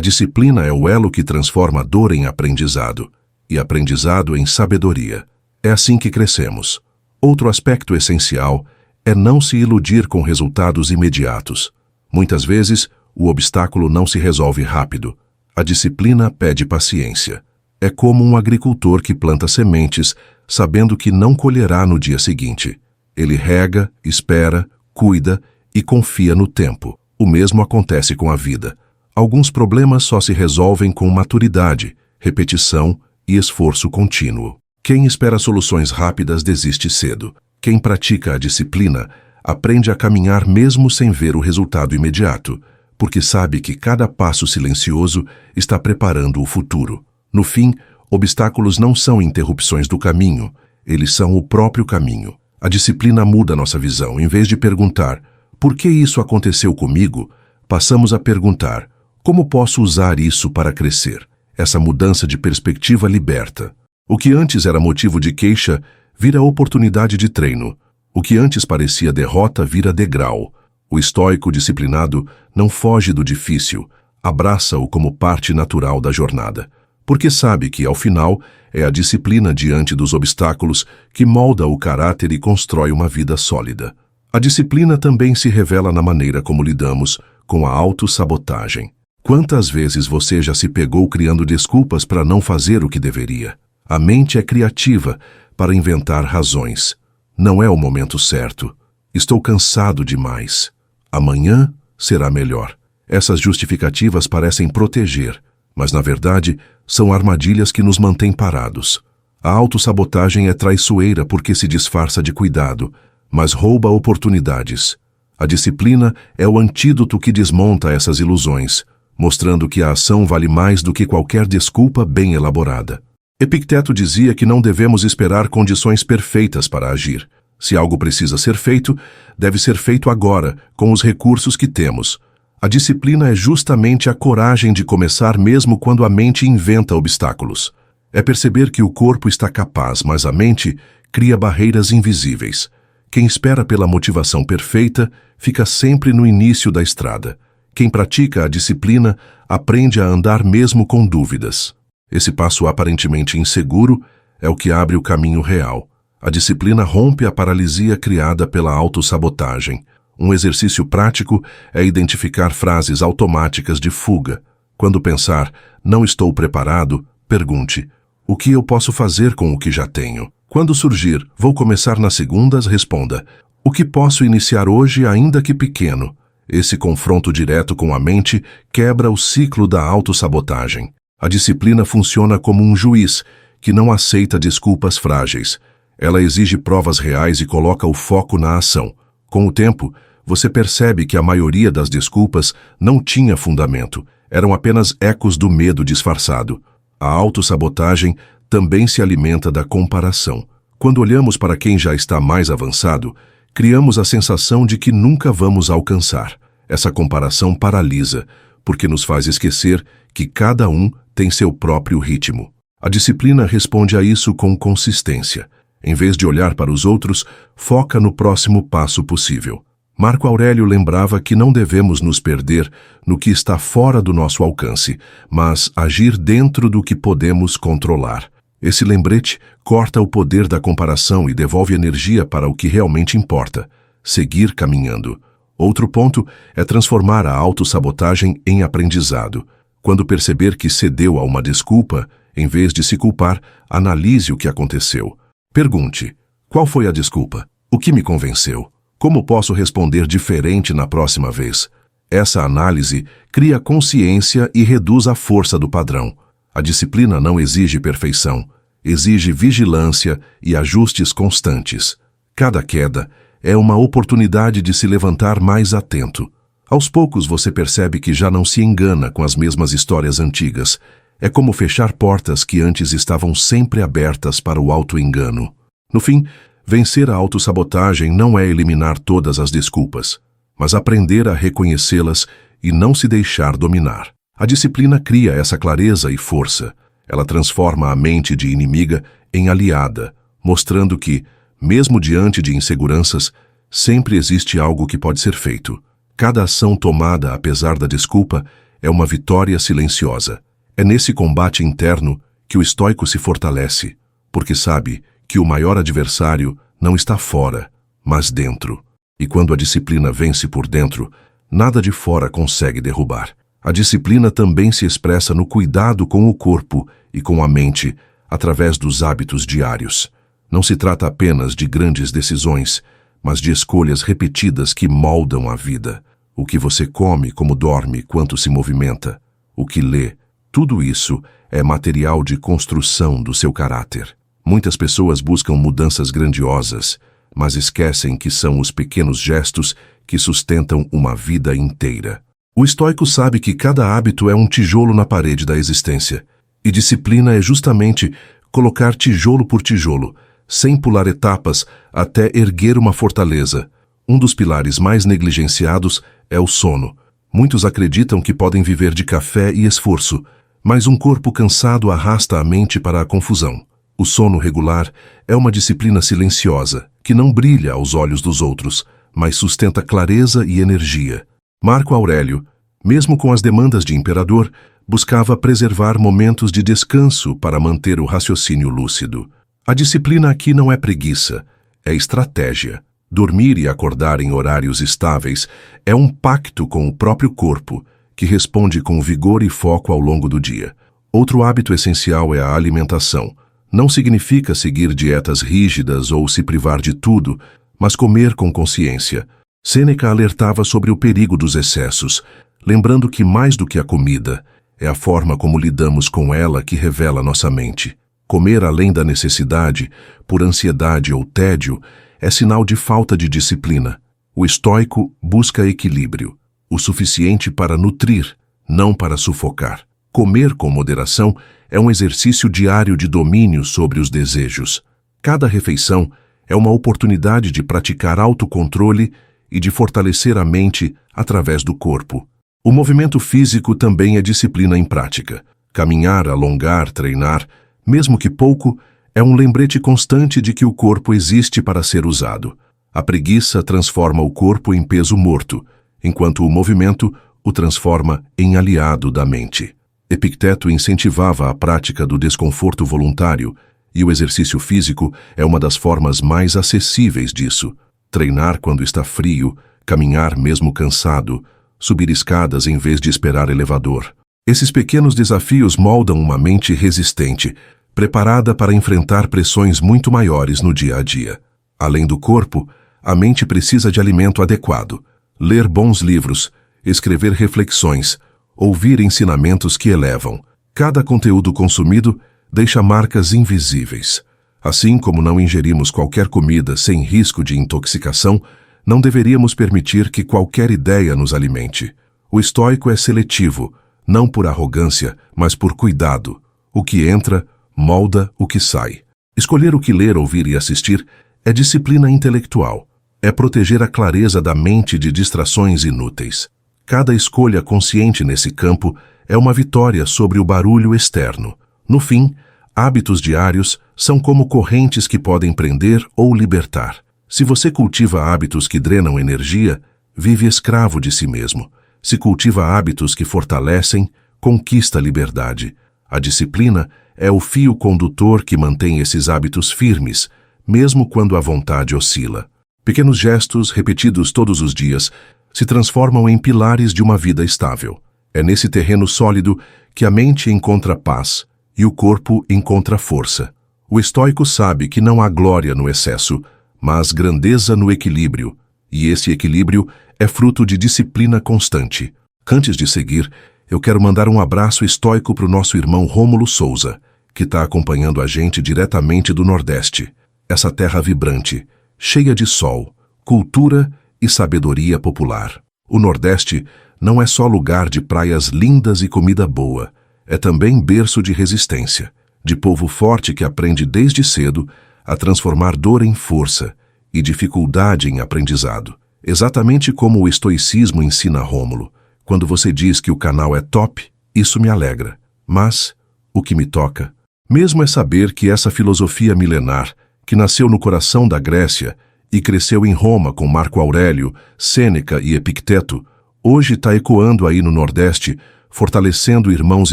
disciplina é o elo que transforma a dor em aprendizado e aprendizado em sabedoria. É assim que crescemos. Outro aspecto essencial é não se iludir com resultados imediatos. Muitas vezes, o obstáculo não se resolve rápido. A disciplina pede paciência. É como um agricultor que planta sementes, sabendo que não colherá no dia seguinte. Ele rega, espera, cuida e confia no tempo. O mesmo acontece com a vida. Alguns problemas só se resolvem com maturidade, repetição e esforço contínuo. Quem espera soluções rápidas desiste cedo. Quem pratica a disciplina aprende a caminhar mesmo sem ver o resultado imediato, porque sabe que cada passo silencioso está preparando o futuro. No fim, obstáculos não são interrupções do caminho, eles são o próprio caminho. A disciplina muda nossa visão. Em vez de perguntar, por que isso aconteceu comigo? Passamos a perguntar, como posso usar isso para crescer? Essa mudança de perspectiva liberta. O que antes era motivo de queixa, vira oportunidade de treino. O que antes parecia derrota vira degrau. O estoico disciplinado não foge do difícil, abraça-o como parte natural da jornada. Porque sabe que, ao final, é a disciplina diante dos obstáculos que molda o caráter e constrói uma vida sólida. A disciplina também se revela na maneira como lidamos com a autossabotagem. Quantas vezes você já se pegou criando desculpas para não fazer o que deveria? A mente é criativa para inventar razões. Não é o momento certo. Estou cansado demais. Amanhã será melhor. Essas justificativas parecem proteger, mas na verdade são armadilhas que nos mantêm parados. A autossabotagem é traiçoeira porque se disfarça de cuidado, mas rouba oportunidades. A disciplina é o antídoto que desmonta essas ilusões, mostrando que a ação vale mais do que qualquer desculpa bem elaborada. Epicteto dizia que não devemos esperar condições perfeitas para agir. Se algo precisa ser feito, deve ser feito agora, com os recursos que temos. A disciplina é justamente a coragem de começar mesmo quando a mente inventa obstáculos. É perceber que o corpo está capaz, mas a mente cria barreiras invisíveis. Quem espera pela motivação perfeita fica sempre no início da estrada. Quem pratica a disciplina aprende a andar mesmo com dúvidas. Esse passo aparentemente inseguro é o que abre o caminho real. A disciplina rompe a paralisia criada pela autossabotagem. Um exercício prático é identificar frases automáticas de fuga. Quando pensar, não estou preparado, pergunte, o que eu posso fazer com o que já tenho? Quando surgir, vou começar nas segundas, responda, o que posso iniciar hoje ainda que pequeno? Esse confronto direto com a mente quebra o ciclo da autossabotagem. A disciplina funciona como um juiz que não aceita desculpas frágeis. Ela exige provas reais e coloca o foco na ação. Com o tempo, você percebe que a maioria das desculpas não tinha fundamento, eram apenas ecos do medo disfarçado. A autossabotagem também se alimenta da comparação. Quando olhamos para quem já está mais avançado, criamos a sensação de que nunca vamos alcançar. Essa comparação paralisa, porque nos faz esquecer que cada um tem seu próprio ritmo. A disciplina responde a isso com consistência. Em vez de olhar para os outros, foca no próximo passo possível. Marco Aurélio lembrava que não devemos nos perder no que está fora do nosso alcance, mas agir dentro do que podemos controlar. Esse lembrete corta o poder da comparação e devolve energia para o que realmente importa: seguir caminhando. Outro ponto é transformar a autossabotagem em aprendizado. Quando perceber que cedeu a uma desculpa, em vez de se culpar, analise o que aconteceu. Pergunte, qual foi a desculpa? O que me convenceu? Como posso responder diferente na próxima vez? Essa análise cria consciência e reduz a força do padrão. A disciplina não exige perfeição, exige vigilância e ajustes constantes. Cada queda é uma oportunidade de se levantar mais atento. Aos poucos você percebe que já não se engana com as mesmas histórias antigas. É como fechar portas que antes estavam sempre abertas para o auto-engano. No fim, vencer a autossabotagem não é eliminar todas as desculpas. mas aprender a reconhecê-las e não se deixar dominar. A disciplina cria essa clareza e força. Ela transforma a mente de inimiga em aliada, mostrando que, mesmo diante de inseguranças, sempre existe algo que pode ser feito. Cada ação tomada apesar da desculpa é uma vitória silenciosa. É nesse combate interno que o estoico se fortalece, porque sabe que o maior adversário não está fora, mas dentro. E quando a disciplina vence por dentro, nada de fora consegue derrubar. A disciplina também se expressa no cuidado com o corpo e com a mente, através dos hábitos diários. Não se trata apenas de grandes decisões, mas de escolhas repetidas que moldam a vida. O que você come, como dorme, quanto se movimenta, o que lê, tudo isso é material de construção do seu caráter. Muitas pessoas buscam mudanças grandiosas, mas esquecem que são os pequenos gestos que sustentam uma vida inteira. O estoico sabe que cada hábito é um tijolo na parede da existência, e disciplina é justamente colocar tijolo por tijolo, sem pular etapas até erguer uma fortaleza. Um dos pilares mais negligenciados é o sono. Muitos acreditam que podem viver de café e esforço, mas um corpo cansado arrasta a mente para a confusão. O sono regular é uma disciplina silenciosa, que não brilha aos olhos dos outros, mas sustenta clareza e energia. Marco Aurélio, mesmo com as demandas de imperador, buscava preservar momentos de descanso para manter o raciocínio lúcido. A disciplina aqui não é preguiça, é estratégia. Dormir e acordar em horários estáveis é um pacto com o próprio corpo, que responde com vigor e foco ao longo do dia. Outro hábito essencial é a alimentação. Não significa seguir dietas rígidas ou se privar de tudo, mas comer com consciência. Sêneca alertava sobre o perigo dos excessos, lembrando que mais do que a comida, é a forma como lidamos com ela que revela nossa mente. Comer além da necessidade, por ansiedade ou tédio, é sinal de falta de disciplina. O estoico busca equilíbrio, o suficiente para nutrir, não para sufocar. Comer com moderação é um exercício diário de domínio sobre os desejos. Cada refeição é uma oportunidade de praticar autocontrole e de fortalecer a mente através do corpo. O movimento físico também é disciplina em prática. Caminhar, alongar, treinar, mesmo que pouco, é um lembrete constante de que o corpo existe para ser usado. A preguiça transforma o corpo em peso morto, enquanto o movimento o transforma em aliado da mente. Epicteto incentivava a prática do desconforto voluntário, e o exercício físico é uma das formas mais acessíveis disso. Treinar quando está frio, caminhar mesmo cansado, subir escadas em vez de esperar elevador. Esses pequenos desafios moldam uma mente resistente, preparada para enfrentar pressões muito maiores no dia a dia. Além do corpo, a mente precisa de alimento adequado. Ler bons livros, escrever reflexões, ouvir ensinamentos que elevam. Cada conteúdo consumido deixa marcas invisíveis. Assim como não ingerimos qualquer comida sem risco de intoxicação, não deveríamos permitir que qualquer ideia nos alimente. O estoico é seletivo, não por arrogância, mas por cuidado. O que entra, molda o que sai. Escolher o que ler, ouvir e assistir é disciplina intelectual. É proteger a clareza da mente de distrações inúteis. Cada escolha consciente nesse campo é uma vitória sobre o barulho externo. No fim, hábitos diários são como correntes que podem prender ou libertar. Se você cultiva hábitos que drenam energia, vive escravo de si mesmo. Se cultiva hábitos que fortalecem, conquista a liberdade. A disciplina é o fio condutor que mantém esses hábitos firmes, mesmo quando a vontade oscila. Pequenos gestos, repetidos todos os dias, se transformam em pilares de uma vida estável. É nesse terreno sólido que a mente encontra paz e o corpo encontra força. O estoico sabe que não há glória no excesso, mas grandeza no equilíbrio, e esse equilíbrio é fruto de disciplina constante. Antes de seguir, eu quero mandar um abraço estoico para o nosso irmão Rômulo Souza, que está acompanhando a gente diretamente do Nordeste. Essa terra vibrante, cheia de sol, cultura e sabedoria popular. O Nordeste não é só lugar de praias lindas e comida boa, é também berço de resistência, de povo forte que aprende desde cedo a transformar dor em força e dificuldade em aprendizado. Exatamente como o estoicismo ensina Rômulo. Quando você diz que o canal é top, isso me alegra. Mas o que me toca mesmo é saber que essa filosofia milenar, que nasceu no coração da Grécia e cresceu em Roma com Marco Aurélio, Sêneca e Epicteto, hoje está ecoando aí no Nordeste, fortalecendo irmãos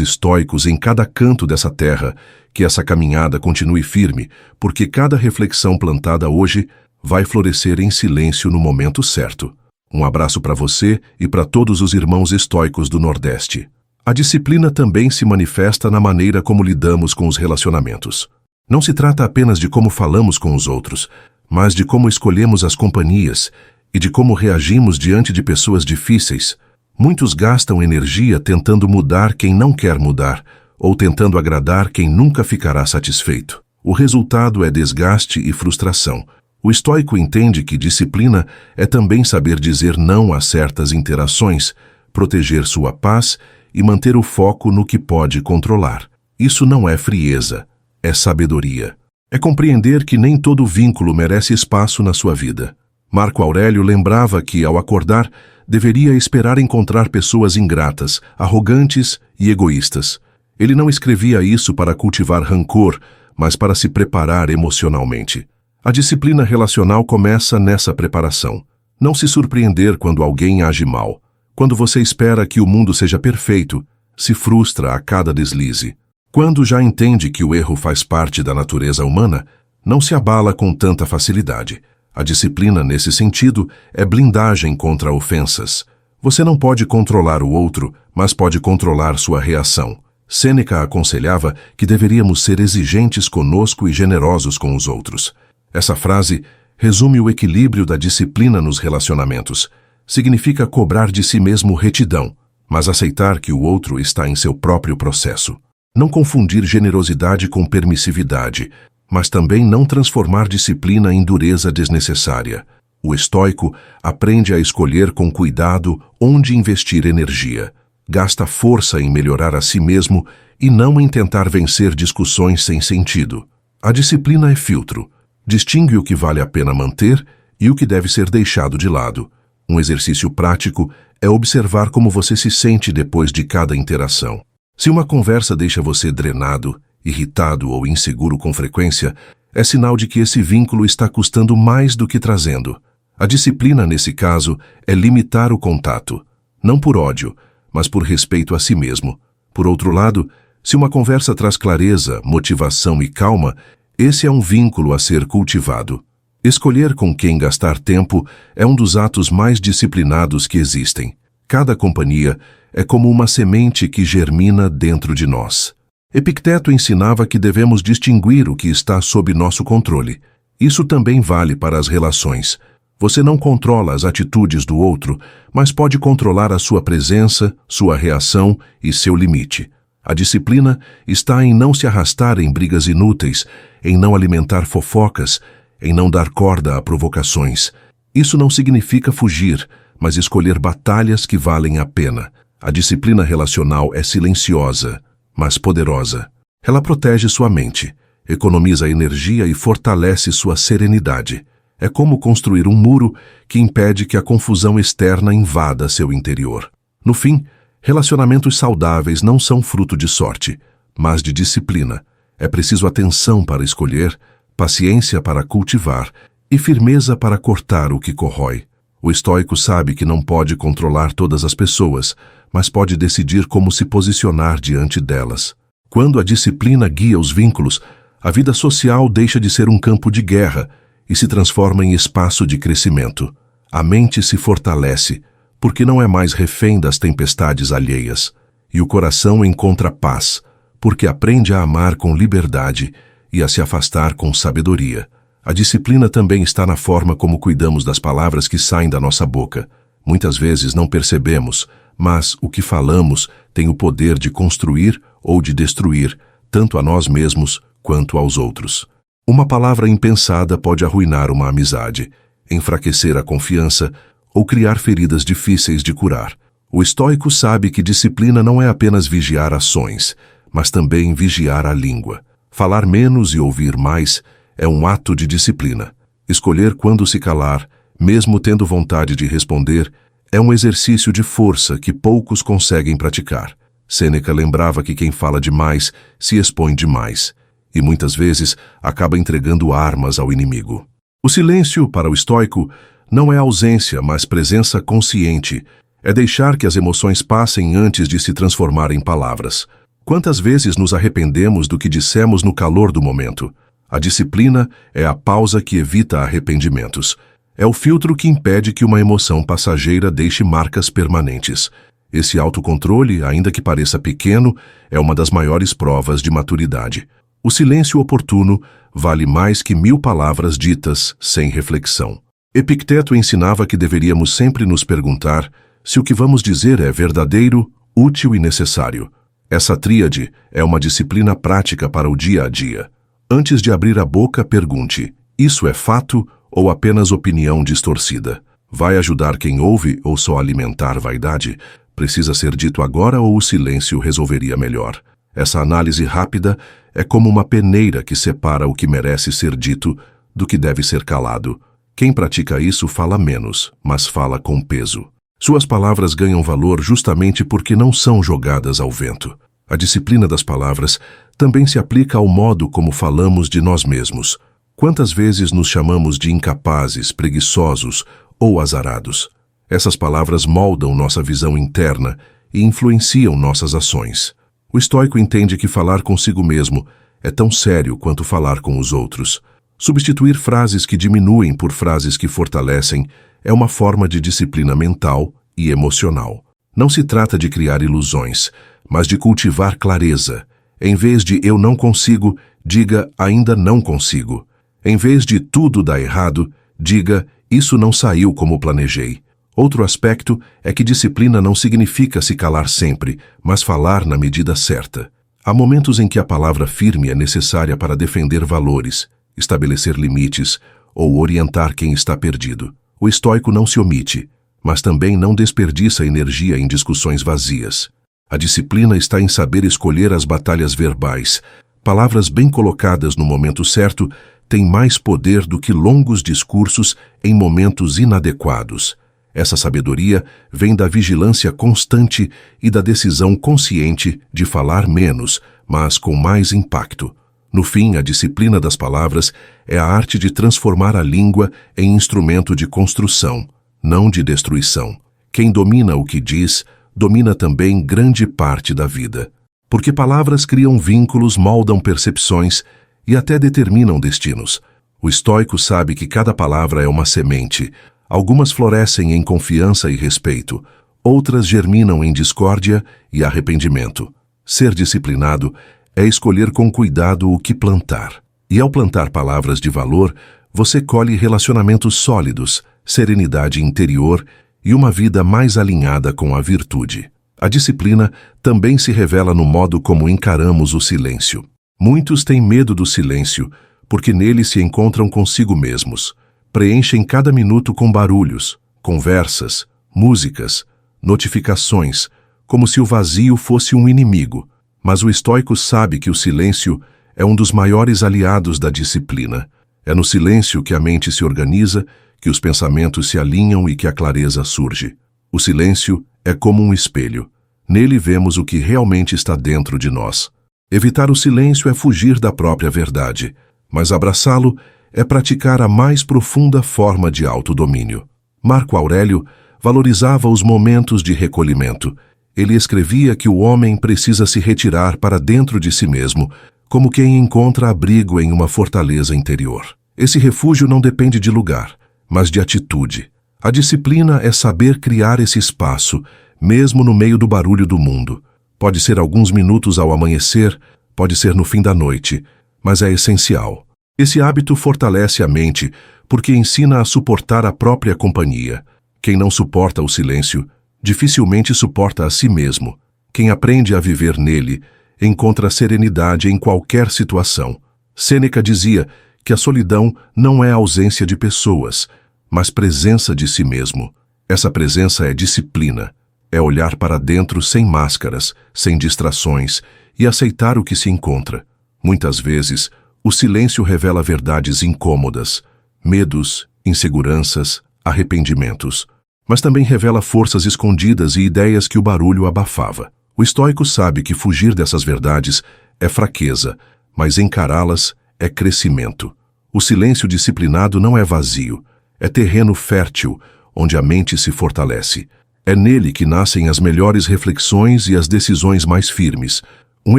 estoicos em cada canto dessa terra, que essa caminhada continue firme, porque cada reflexão plantada hoje vai florescer em silêncio no momento certo. Um abraço para você e para todos os irmãos estoicos do Nordeste. A disciplina também se manifesta na maneira como lidamos com os relacionamentos. Não se trata apenas de como falamos com os outros, mas de como escolhemos as companhias e de como reagimos diante de pessoas difíceis. Muitos gastam energia tentando mudar quem não quer mudar, ou tentando agradar quem nunca ficará satisfeito. O resultado é desgaste e frustração. O estoico entende que disciplina é também saber dizer não a certas interações, proteger sua paz e manter o foco no que pode controlar. Isso não é frieza, é sabedoria. É compreender que nem todo vínculo merece espaço na sua vida. Marco Aurélio lembrava que, ao acordar, deveria esperar encontrar pessoas ingratas, arrogantes e egoístas. Ele não escrevia isso para cultivar rancor, mas para se preparar emocionalmente. A disciplina relacional começa nessa preparação. Não se surpreender quando alguém age mal. Quando você espera que o mundo seja perfeito, se frustra a cada deslize. Quando já entende que o erro faz parte da natureza humana, não se abala com tanta facilidade. A disciplina, nesse sentido, é blindagem contra ofensas. Você não pode controlar o outro, mas pode controlar sua reação. Sêneca aconselhava que deveríamos ser exigentes conosco e generosos com os outros. Essa frase resume o equilíbrio da disciplina nos relacionamentos. Significa cobrar de si mesmo retidão, mas aceitar que o outro está em seu próprio processo. Não confundir generosidade com permissividade, mas também não transformar disciplina em dureza desnecessária. O estoico aprende a escolher com cuidado onde investir energia. Gasta força em melhorar a si mesmo e não em tentar vencer discussões sem sentido. A disciplina é filtro. Distingue o que vale a pena manter e o que deve ser deixado de lado. Um exercício prático é observar como você se sente depois de cada interação. Se uma conversa deixa você drenado, irritado ou inseguro com frequência, é sinal de que esse vínculo está custando mais do que trazendo. A disciplina, nesse caso, é limitar o contato, não por ódio, mas por respeito a si mesmo. Por outro lado, se uma conversa traz clareza, motivação e calma, esse é um vínculo a ser cultivado. Escolher com quem gastar tempo é um dos atos mais disciplinados que existem. Cada companhia é como uma semente que germina dentro de nós. Epicteto ensinava que devemos distinguir o que está sob nosso controle. Isso também vale para as relações. Você não controla as atitudes do outro, mas pode controlar a sua presença, sua reação e seu limite. A disciplina está em não se arrastar em brigas inúteis, em não alimentar fofocas, em não dar corda a provocações. Isso não significa fugir, mas escolher batalhas que valem a pena. A disciplina relacional é silenciosa, mas poderosa. Ela protege sua mente, economiza energia e fortalece sua serenidade. É como construir um muro que impede que a confusão externa invada seu interior. No fim, relacionamentos saudáveis não são fruto de sorte, mas de disciplina. É preciso atenção para escolher, paciência para cultivar e firmeza para cortar o que corrói. O estoico sabe que não pode controlar todas as pessoas, mas pode decidir como se posicionar diante delas. Quando a disciplina guia os vínculos, a vida social deixa de ser um campo de guerra e se transforma em espaço de crescimento. A mente se fortalece, porque não é mais refém das tempestades alheias, e o coração encontra paz, porque aprende a amar com liberdade e a se afastar com sabedoria. A disciplina também está na forma como cuidamos das palavras que saem da nossa boca. Muitas vezes não percebemos, mas o que falamos tem o poder de construir ou de destruir, tanto a nós mesmos quanto aos outros. Uma palavra impensada pode arruinar uma amizade, enfraquecer a confiança ou criar feridas difíceis de curar. O estoico sabe que disciplina não é apenas vigiar ações, mas também vigiar a língua. Falar menos e ouvir mais é um ato de disciplina. Escolher quando se calar, mesmo tendo vontade de responder, é um exercício de força que poucos conseguem praticar. Sêneca lembrava que quem fala demais se expõe demais, e muitas vezes acaba entregando armas ao inimigo. O silêncio, para o estoico, não é ausência, mas presença consciente. É deixar que as emoções passem antes de se transformar em palavras. Quantas vezes nos arrependemos do que dissemos no calor do momento? A disciplina é a pausa que evita arrependimentos. É o filtro que impede que uma emoção passageira deixe marcas permanentes. Esse autocontrole, ainda que pareça pequeno, é uma das maiores provas de maturidade. O silêncio oportuno vale mais que 1000 palavras ditas sem reflexão. Epicteto ensinava que deveríamos sempre nos perguntar se o que vamos dizer é verdadeiro, útil e necessário. Essa tríade é uma disciplina prática para o dia a dia. Antes de abrir a boca, pergunte: isso é fato ou apenas opinião distorcida? Vai ajudar quem ouve ou só alimentar vaidade? Precisa ser dito agora ou o silêncio resolveria melhor? Essa análise rápida é como uma peneira que separa o que merece ser dito do que deve ser calado. Quem pratica isso fala menos, mas fala com peso. Suas palavras ganham valor justamente porque não são jogadas ao vento. A disciplina das palavras também se aplica ao modo como falamos de nós mesmos. Quantas vezes nos chamamos de incapazes, preguiçosos ou azarados? Essas palavras moldam nossa visão interna e influenciam nossas ações. O estoico entende que falar consigo mesmo é tão sério quanto falar com os outros. Substituir frases que diminuem por frases que fortalecem é uma forma de disciplina mental e emocional. Não se trata de criar ilusões, mas de cultivar clareza. Em vez de eu não consigo, diga ainda não consigo. Em vez de tudo dá errado, diga isso não saiu como planejei. Outro aspecto é que disciplina não significa se calar sempre, mas falar na medida certa. Há momentos em que a palavra firme é necessária para defender valores, estabelecer limites ou orientar quem está perdido. O estoico não se omite, mas também não desperdiça energia em discussões vazias. A disciplina está em saber escolher as batalhas verbais. Palavras bem colocadas no momento certo têm mais poder do que longos discursos em momentos inadequados. Essa sabedoria vem da vigilância constante e da decisão consciente de falar menos, mas com mais impacto. No fim, a disciplina das palavras é a arte de transformar a língua em instrumento de construção, não de destruição. Quem domina o que diz, domina também grande parte da vida. Porque palavras criam vínculos, moldam percepções e até determinam destinos. O estoico sabe que cada palavra é uma semente. Algumas florescem em confiança e respeito, outras germinam em discórdia e arrependimento. Ser disciplinado é escolher com cuidado o que plantar. E ao plantar palavras de valor, você colhe relacionamentos sólidos, serenidade interior e uma vida mais alinhada com a virtude. A disciplina também se revela no modo como encaramos o silêncio. Muitos têm medo do silêncio, porque nele se encontram consigo mesmos. Preenchem cada minuto com barulhos, conversas, músicas, notificações, como se o vazio fosse um inimigo. Mas o estoico sabe que o silêncio é um dos maiores aliados da disciplina. É no silêncio que a mente se organiza, que os pensamentos se alinham e que a clareza surge. O silêncio é como um espelho. Nele vemos o que realmente está dentro de nós. Evitar o silêncio é fugir da própria verdade, mas abraçá-lo é praticar a mais profunda forma de autodomínio. Marco Aurélio valorizava os momentos de recolhimento. Ele escrevia que o homem precisa se retirar para dentro de si mesmo, como quem encontra abrigo em uma fortaleza interior. Esse refúgio não depende de lugar, mas de atitude. A disciplina é saber criar esse espaço, mesmo no meio do barulho do mundo. Pode ser alguns minutos ao amanhecer, pode ser no fim da noite, mas é essencial. Esse hábito fortalece a mente porque ensina a suportar a própria companhia. Quem não suporta o silêncio, dificilmente suporta a si mesmo. Quem aprende a viver nele, encontra serenidade em qualquer situação. Sêneca dizia que a solidão não é ausência de pessoas, mas presença de si mesmo. Essa presença é disciplina. É olhar para dentro sem máscaras, sem distrações e aceitar o que se encontra. Muitas vezes, o silêncio revela verdades incômodas, medos, inseguranças, arrependimentos. Mas também revela forças escondidas e ideias que o barulho abafava. O estoico sabe que fugir dessas verdades é fraqueza, mas encará-las é crescimento. O silêncio disciplinado não é vazio, é terreno fértil, onde a mente se fortalece. É nele que nascem as melhores reflexões e as decisões mais firmes. Um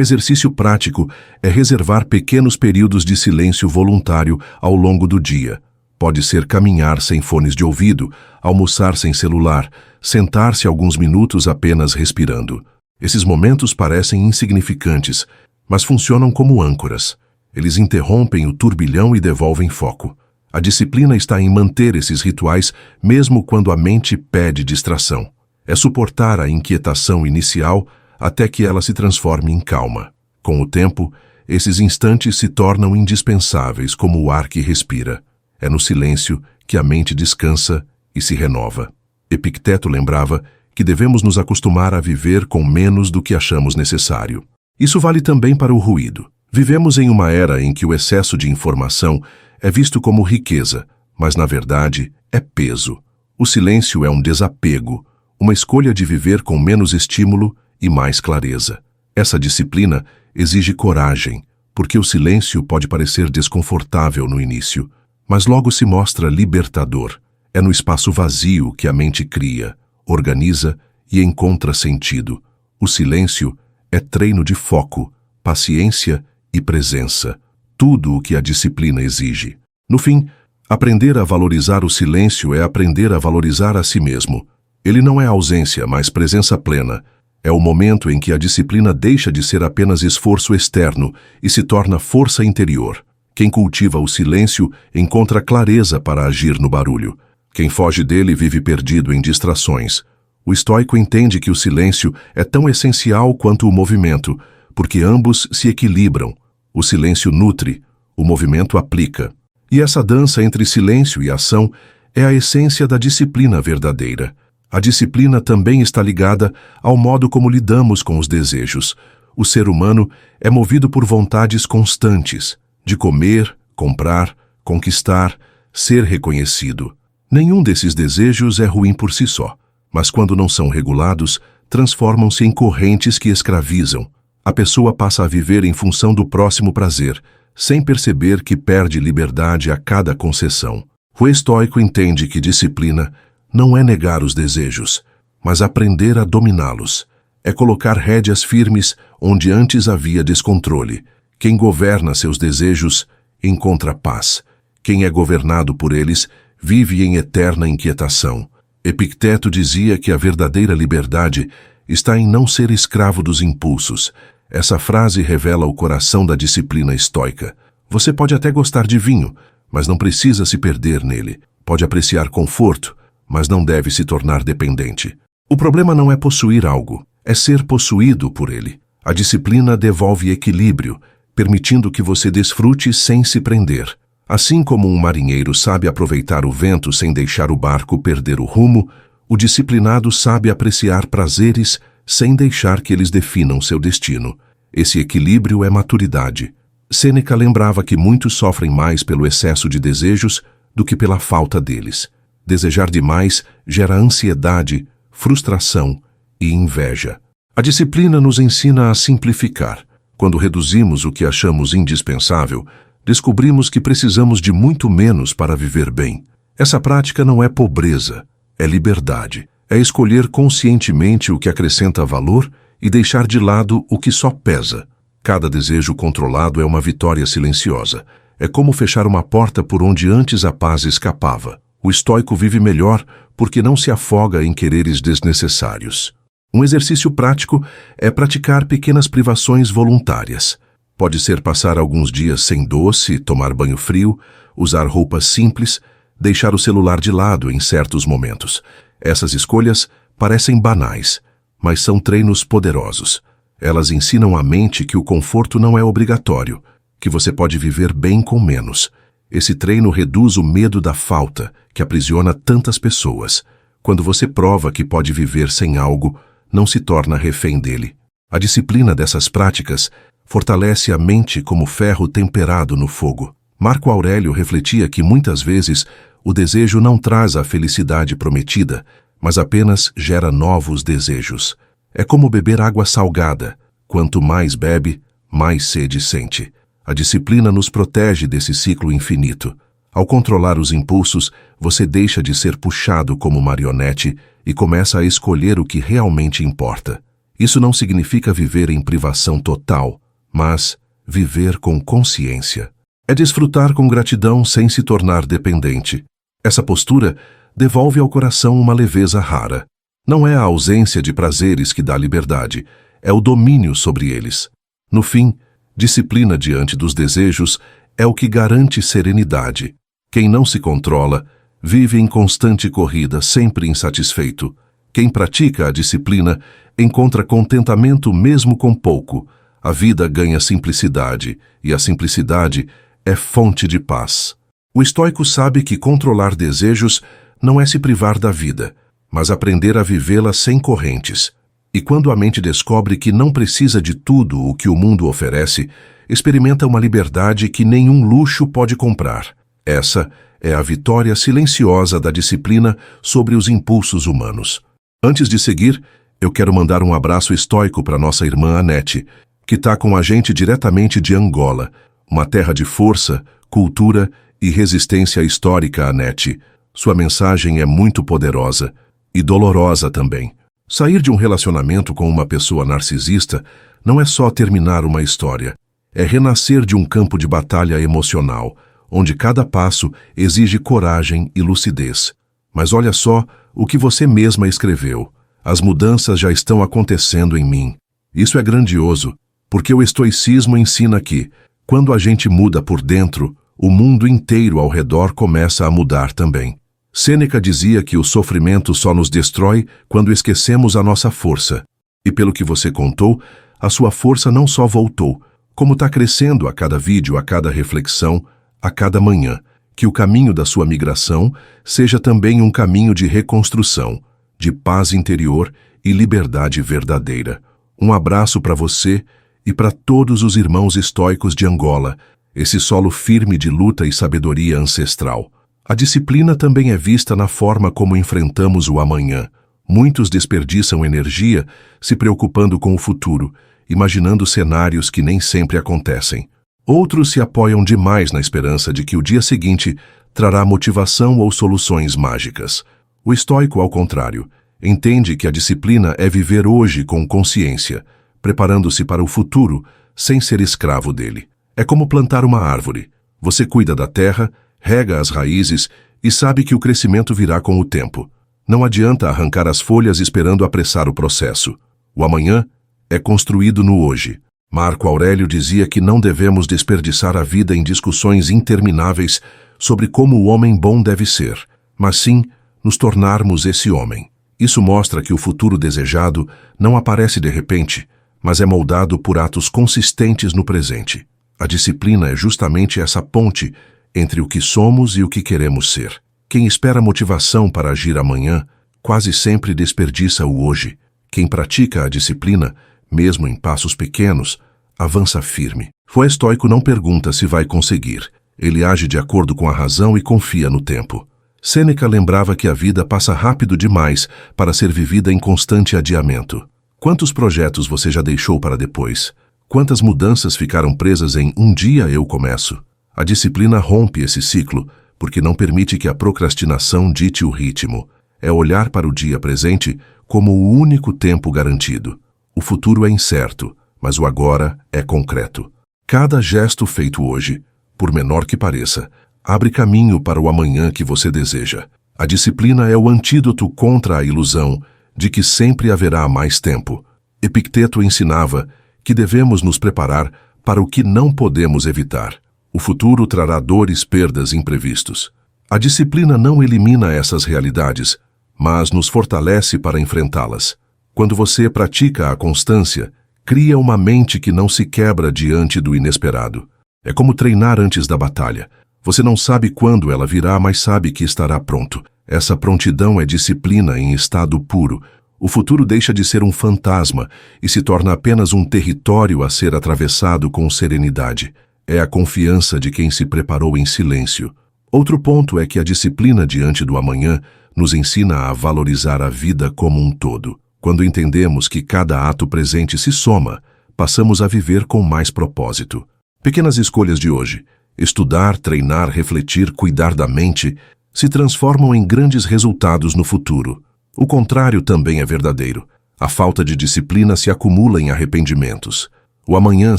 exercício prático é reservar pequenos períodos de silêncio voluntário ao longo do dia. Pode ser caminhar sem fones de ouvido, almoçar sem celular, sentar-se alguns minutos apenas respirando. Esses momentos parecem insignificantes, mas funcionam como âncoras. Eles interrompem o turbilhão e devolvem foco. A disciplina está em manter esses rituais mesmo quando a mente pede distração. É suportar a inquietação inicial até que ela se transforme em calma. Com o tempo, esses instantes se tornam indispensáveis como o ar que respira. É no silêncio que a mente descansa e se renova. Epicteto lembrava que devemos nos acostumar a viver com menos do que achamos necessário. Isso vale também para o ruído. Vivemos em uma era em que o excesso de informação é visto como riqueza, mas na verdade é peso. O silêncio é um desapego, uma escolha de viver com menos estímulo e mais clareza. Essa disciplina exige coragem, porque o silêncio pode parecer desconfortável no início, mas logo se mostra libertador. É no espaço vazio que a mente cria, organiza e encontra sentido. O silêncio é treino de foco, paciência e presença. Tudo o que a disciplina exige. No fim, aprender a valorizar o silêncio é aprender a valorizar a si mesmo. Ele não é ausência, mas presença plena. É o momento em que a disciplina deixa de ser apenas esforço externo e se torna força interior. Quem cultiva o silêncio encontra clareza para agir no barulho. Quem foge dele vive perdido em distrações. O estoico entende que o silêncio é tão essencial quanto o movimento, porque ambos se equilibram. O silêncio nutre, o movimento aplica. E essa dança entre silêncio e ação é a essência da disciplina verdadeira. A disciplina também está ligada ao modo como lidamos com os desejos. O ser humano é movido por vontades constantes, de comer, comprar, conquistar, ser reconhecido. Nenhum desses desejos é ruim por si só, mas quando não são regulados, transformam-se em correntes que escravizam. A pessoa passa a viver em função do próximo prazer, sem perceber que perde liberdade a cada concessão. O estoico entende que disciplina não é negar os desejos, mas aprender a dominá-los. É colocar rédeas firmes onde antes havia descontrole. Quem governa seus desejos encontra paz. Quem é governado por eles vive em eterna inquietação. Epicteto dizia que a verdadeira liberdade está em não ser escravo dos impulsos. Essa frase revela o coração da disciplina estoica. Você pode até gostar de vinho, mas não precisa se perder nele. Pode apreciar conforto, mas não deve se tornar dependente. O problema não é possuir algo, é ser possuído por ele. A disciplina devolve equilíbrio, permitindo que você desfrute sem se prender. Assim como um marinheiro sabe aproveitar o vento sem deixar o barco perder o rumo, o disciplinado sabe apreciar prazeres sem deixar que eles definam seu destino. Esse equilíbrio é maturidade. Sêneca lembrava que muitos sofrem mais pelo excesso de desejos do que pela falta deles. Desejar demais gera ansiedade, frustração e inveja. A disciplina nos ensina a simplificar. Quando reduzimos o que achamos indispensável, descobrimos que precisamos de muito menos para viver bem. Essa prática não é pobreza, é liberdade. É escolher conscientemente o que acrescenta valor e deixar de lado o que só pesa. Cada desejo controlado é uma vitória silenciosa. É como fechar uma porta por onde antes a paz escapava. O estoico vive melhor porque não se afoga em quereres desnecessários. Um exercício prático é praticar pequenas privações voluntárias. Pode ser passar alguns dias sem doce, tomar banho frio, usar roupas simples, deixar o celular de lado em certos momentos. Essas escolhas parecem banais, mas são treinos poderosos. Elas ensinam à mente que o conforto não é obrigatório, que você pode viver bem com menos. Esse treino reduz o medo da falta, que aprisiona tantas pessoas. Quando você prova que pode viver sem algo, não se torna refém dele. A disciplina dessas práticas fortalece a mente como ferro temperado no fogo. Marco Aurélio refletia que muitas vezes O desejo não traz a felicidade prometida, mas apenas gera novos desejos. É como beber água salgada. Quanto mais bebe, mais sede sente. A disciplina nos protege desse ciclo infinito. Ao controlar os impulsos, você deixa de ser puxado como marionete e começa a escolher o que realmente importa. Isso não significa viver em privação total, mas viver com consciência. É desfrutar com gratidão sem se tornar dependente. Essa postura devolve ao coração uma leveza rara. Não é a ausência de prazeres que dá liberdade, é o domínio sobre eles. No fim, disciplina diante dos desejos é o que garante serenidade. Quem não se controla, vive em constante corrida, sempre insatisfeito. Quem pratica a disciplina encontra contentamento mesmo com pouco. A vida ganha simplicidade, e a simplicidade é fonte de paz. O estoico sabe que controlar desejos não é se privar da vida, mas aprender a vivê-la sem correntes. E quando a mente descobre que não precisa de tudo o que o mundo oferece, experimenta uma liberdade que nenhum luxo pode comprar. Essa é a vitória silenciosa da disciplina sobre os impulsos humanos. Antes de seguir, eu quero mandar um abraço estoico para nossa irmã Anete, que está com a gente diretamente de Angola, uma terra de força, cultura e resistência histórica. Anete, sua mensagem é muito poderosa e dolorosa também. Sair de um relacionamento com uma pessoa narcisista não é só terminar uma história, é renascer de um campo de batalha emocional, onde cada passo exige coragem e lucidez. Mas olha só o que você mesma escreveu. As mudanças já estão acontecendo em mim. Isso é grandioso, porque o estoicismo ensina que, quando a gente muda por dentro, o mundo inteiro ao redor começa a mudar também. Sêneca dizia que o sofrimento só nos destrói quando esquecemos a nossa força. E pelo que você contou, a sua força não só voltou, como está crescendo a cada vídeo, a cada reflexão, a cada manhã. Que o caminho da sua migração seja também um caminho de reconstrução, de paz interior e liberdade verdadeira. Um abraço para você e para todos os irmãos estoicos de Angola, esse solo firme de luta e sabedoria ancestral. A disciplina também é vista na forma como enfrentamos o amanhã. Muitos desperdiçam energia se preocupando com o futuro, imaginando cenários que nem sempre acontecem. Outros se apoiam demais na esperança de que o dia seguinte trará motivação ou soluções mágicas. O estoico, ao contrário, entende que a disciplina é viver hoje com consciência, preparando-se para o futuro sem ser escravo dele. É como plantar uma árvore. Você cuida da terra, rega as raízes e sabe que o crescimento virá com o tempo. Não adianta arrancar as folhas esperando apressar o processo. O amanhã é construído no hoje. Marco Aurélio dizia que não devemos desperdiçar a vida em discussões intermináveis sobre como o homem bom deve ser, mas sim nos tornarmos esse homem. Isso mostra que o futuro desejado não aparece de repente, mas é moldado por atos consistentes no presente. A disciplina é justamente essa ponte entre o que somos e o que queremos ser. Quem espera motivação para agir amanhã, quase sempre desperdiça o hoje. Quem pratica a disciplina, mesmo em passos pequenos, avança firme. O estoico não pergunta se vai conseguir. Ele age de acordo com a razão e confia no tempo. Sêneca lembrava que a vida passa rápido demais para ser vivida em constante adiamento. Quantos projetos você já deixou para depois? Quantas mudanças ficaram presas em um dia eu começo? A disciplina rompe esse ciclo, porque não permite que a procrastinação dite o ritmo. É olhar para o dia presente como o único tempo garantido. O futuro é incerto, mas o agora é concreto. Cada gesto feito hoje, por menor que pareça, abre caminho para o amanhã que você deseja. A disciplina é o antídoto contra a ilusão de que sempre haverá mais tempo. Epicteto ensinava que devemos nos preparar para o que não podemos evitar. O futuro trará dores, perdas, imprevistos. A disciplina não elimina essas realidades, mas nos fortalece para enfrentá-las. Quando você pratica a constância, cria uma mente que não se quebra diante do inesperado. É como treinar antes da batalha. Você não sabe quando ela virá, mas sabe que estará pronto. Essa prontidão é disciplina em estado puro. O futuro deixa de ser um fantasma e se torna apenas um território a ser atravessado com serenidade. É a confiança de quem se preparou em silêncio. Outro ponto é que a disciplina diante do amanhã nos ensina a valorizar a vida como um todo. Quando entendemos que cada ato presente se soma, passamos a viver com mais propósito. Pequenas escolhas de hoje, estudar, treinar, refletir, cuidar da mente, se transformam em grandes resultados no futuro. O contrário também é verdadeiro. A falta de disciplina se acumula em arrependimentos. O amanhã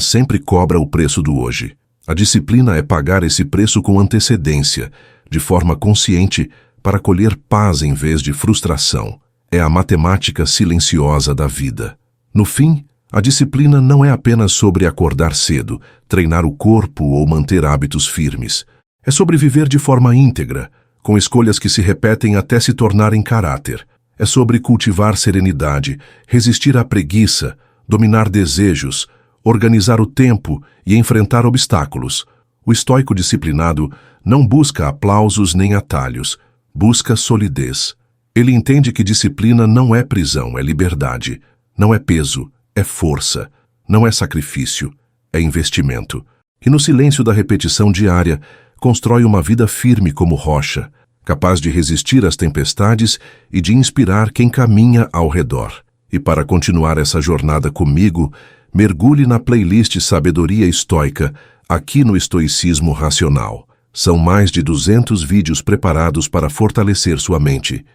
sempre cobra o preço do hoje. A disciplina é pagar esse preço com antecedência, de forma consciente, para colher paz em vez de frustração. É a matemática silenciosa da vida. No fim, a disciplina não é apenas sobre acordar cedo, treinar o corpo ou manter hábitos firmes. É sobre viver de forma íntegra, com escolhas que se repetem até se tornarem caráter. É sobre cultivar serenidade, resistir à preguiça, dominar desejos, organizar o tempo e enfrentar obstáculos. O estoico disciplinado não busca aplausos nem atalhos, busca solidez. Ele entende que disciplina não é prisão, é liberdade. Não é peso, é força. Não é sacrifício, é investimento. E no silêncio da repetição diária, constrói uma vida firme como rocha, capaz de resistir às tempestades e de inspirar quem caminha ao redor. E para continuar essa jornada comigo, mergulhe na playlist Sabedoria Estoica, aqui no Estoicismo Racional. São mais de 200 vídeos preparados para fortalecer sua mente.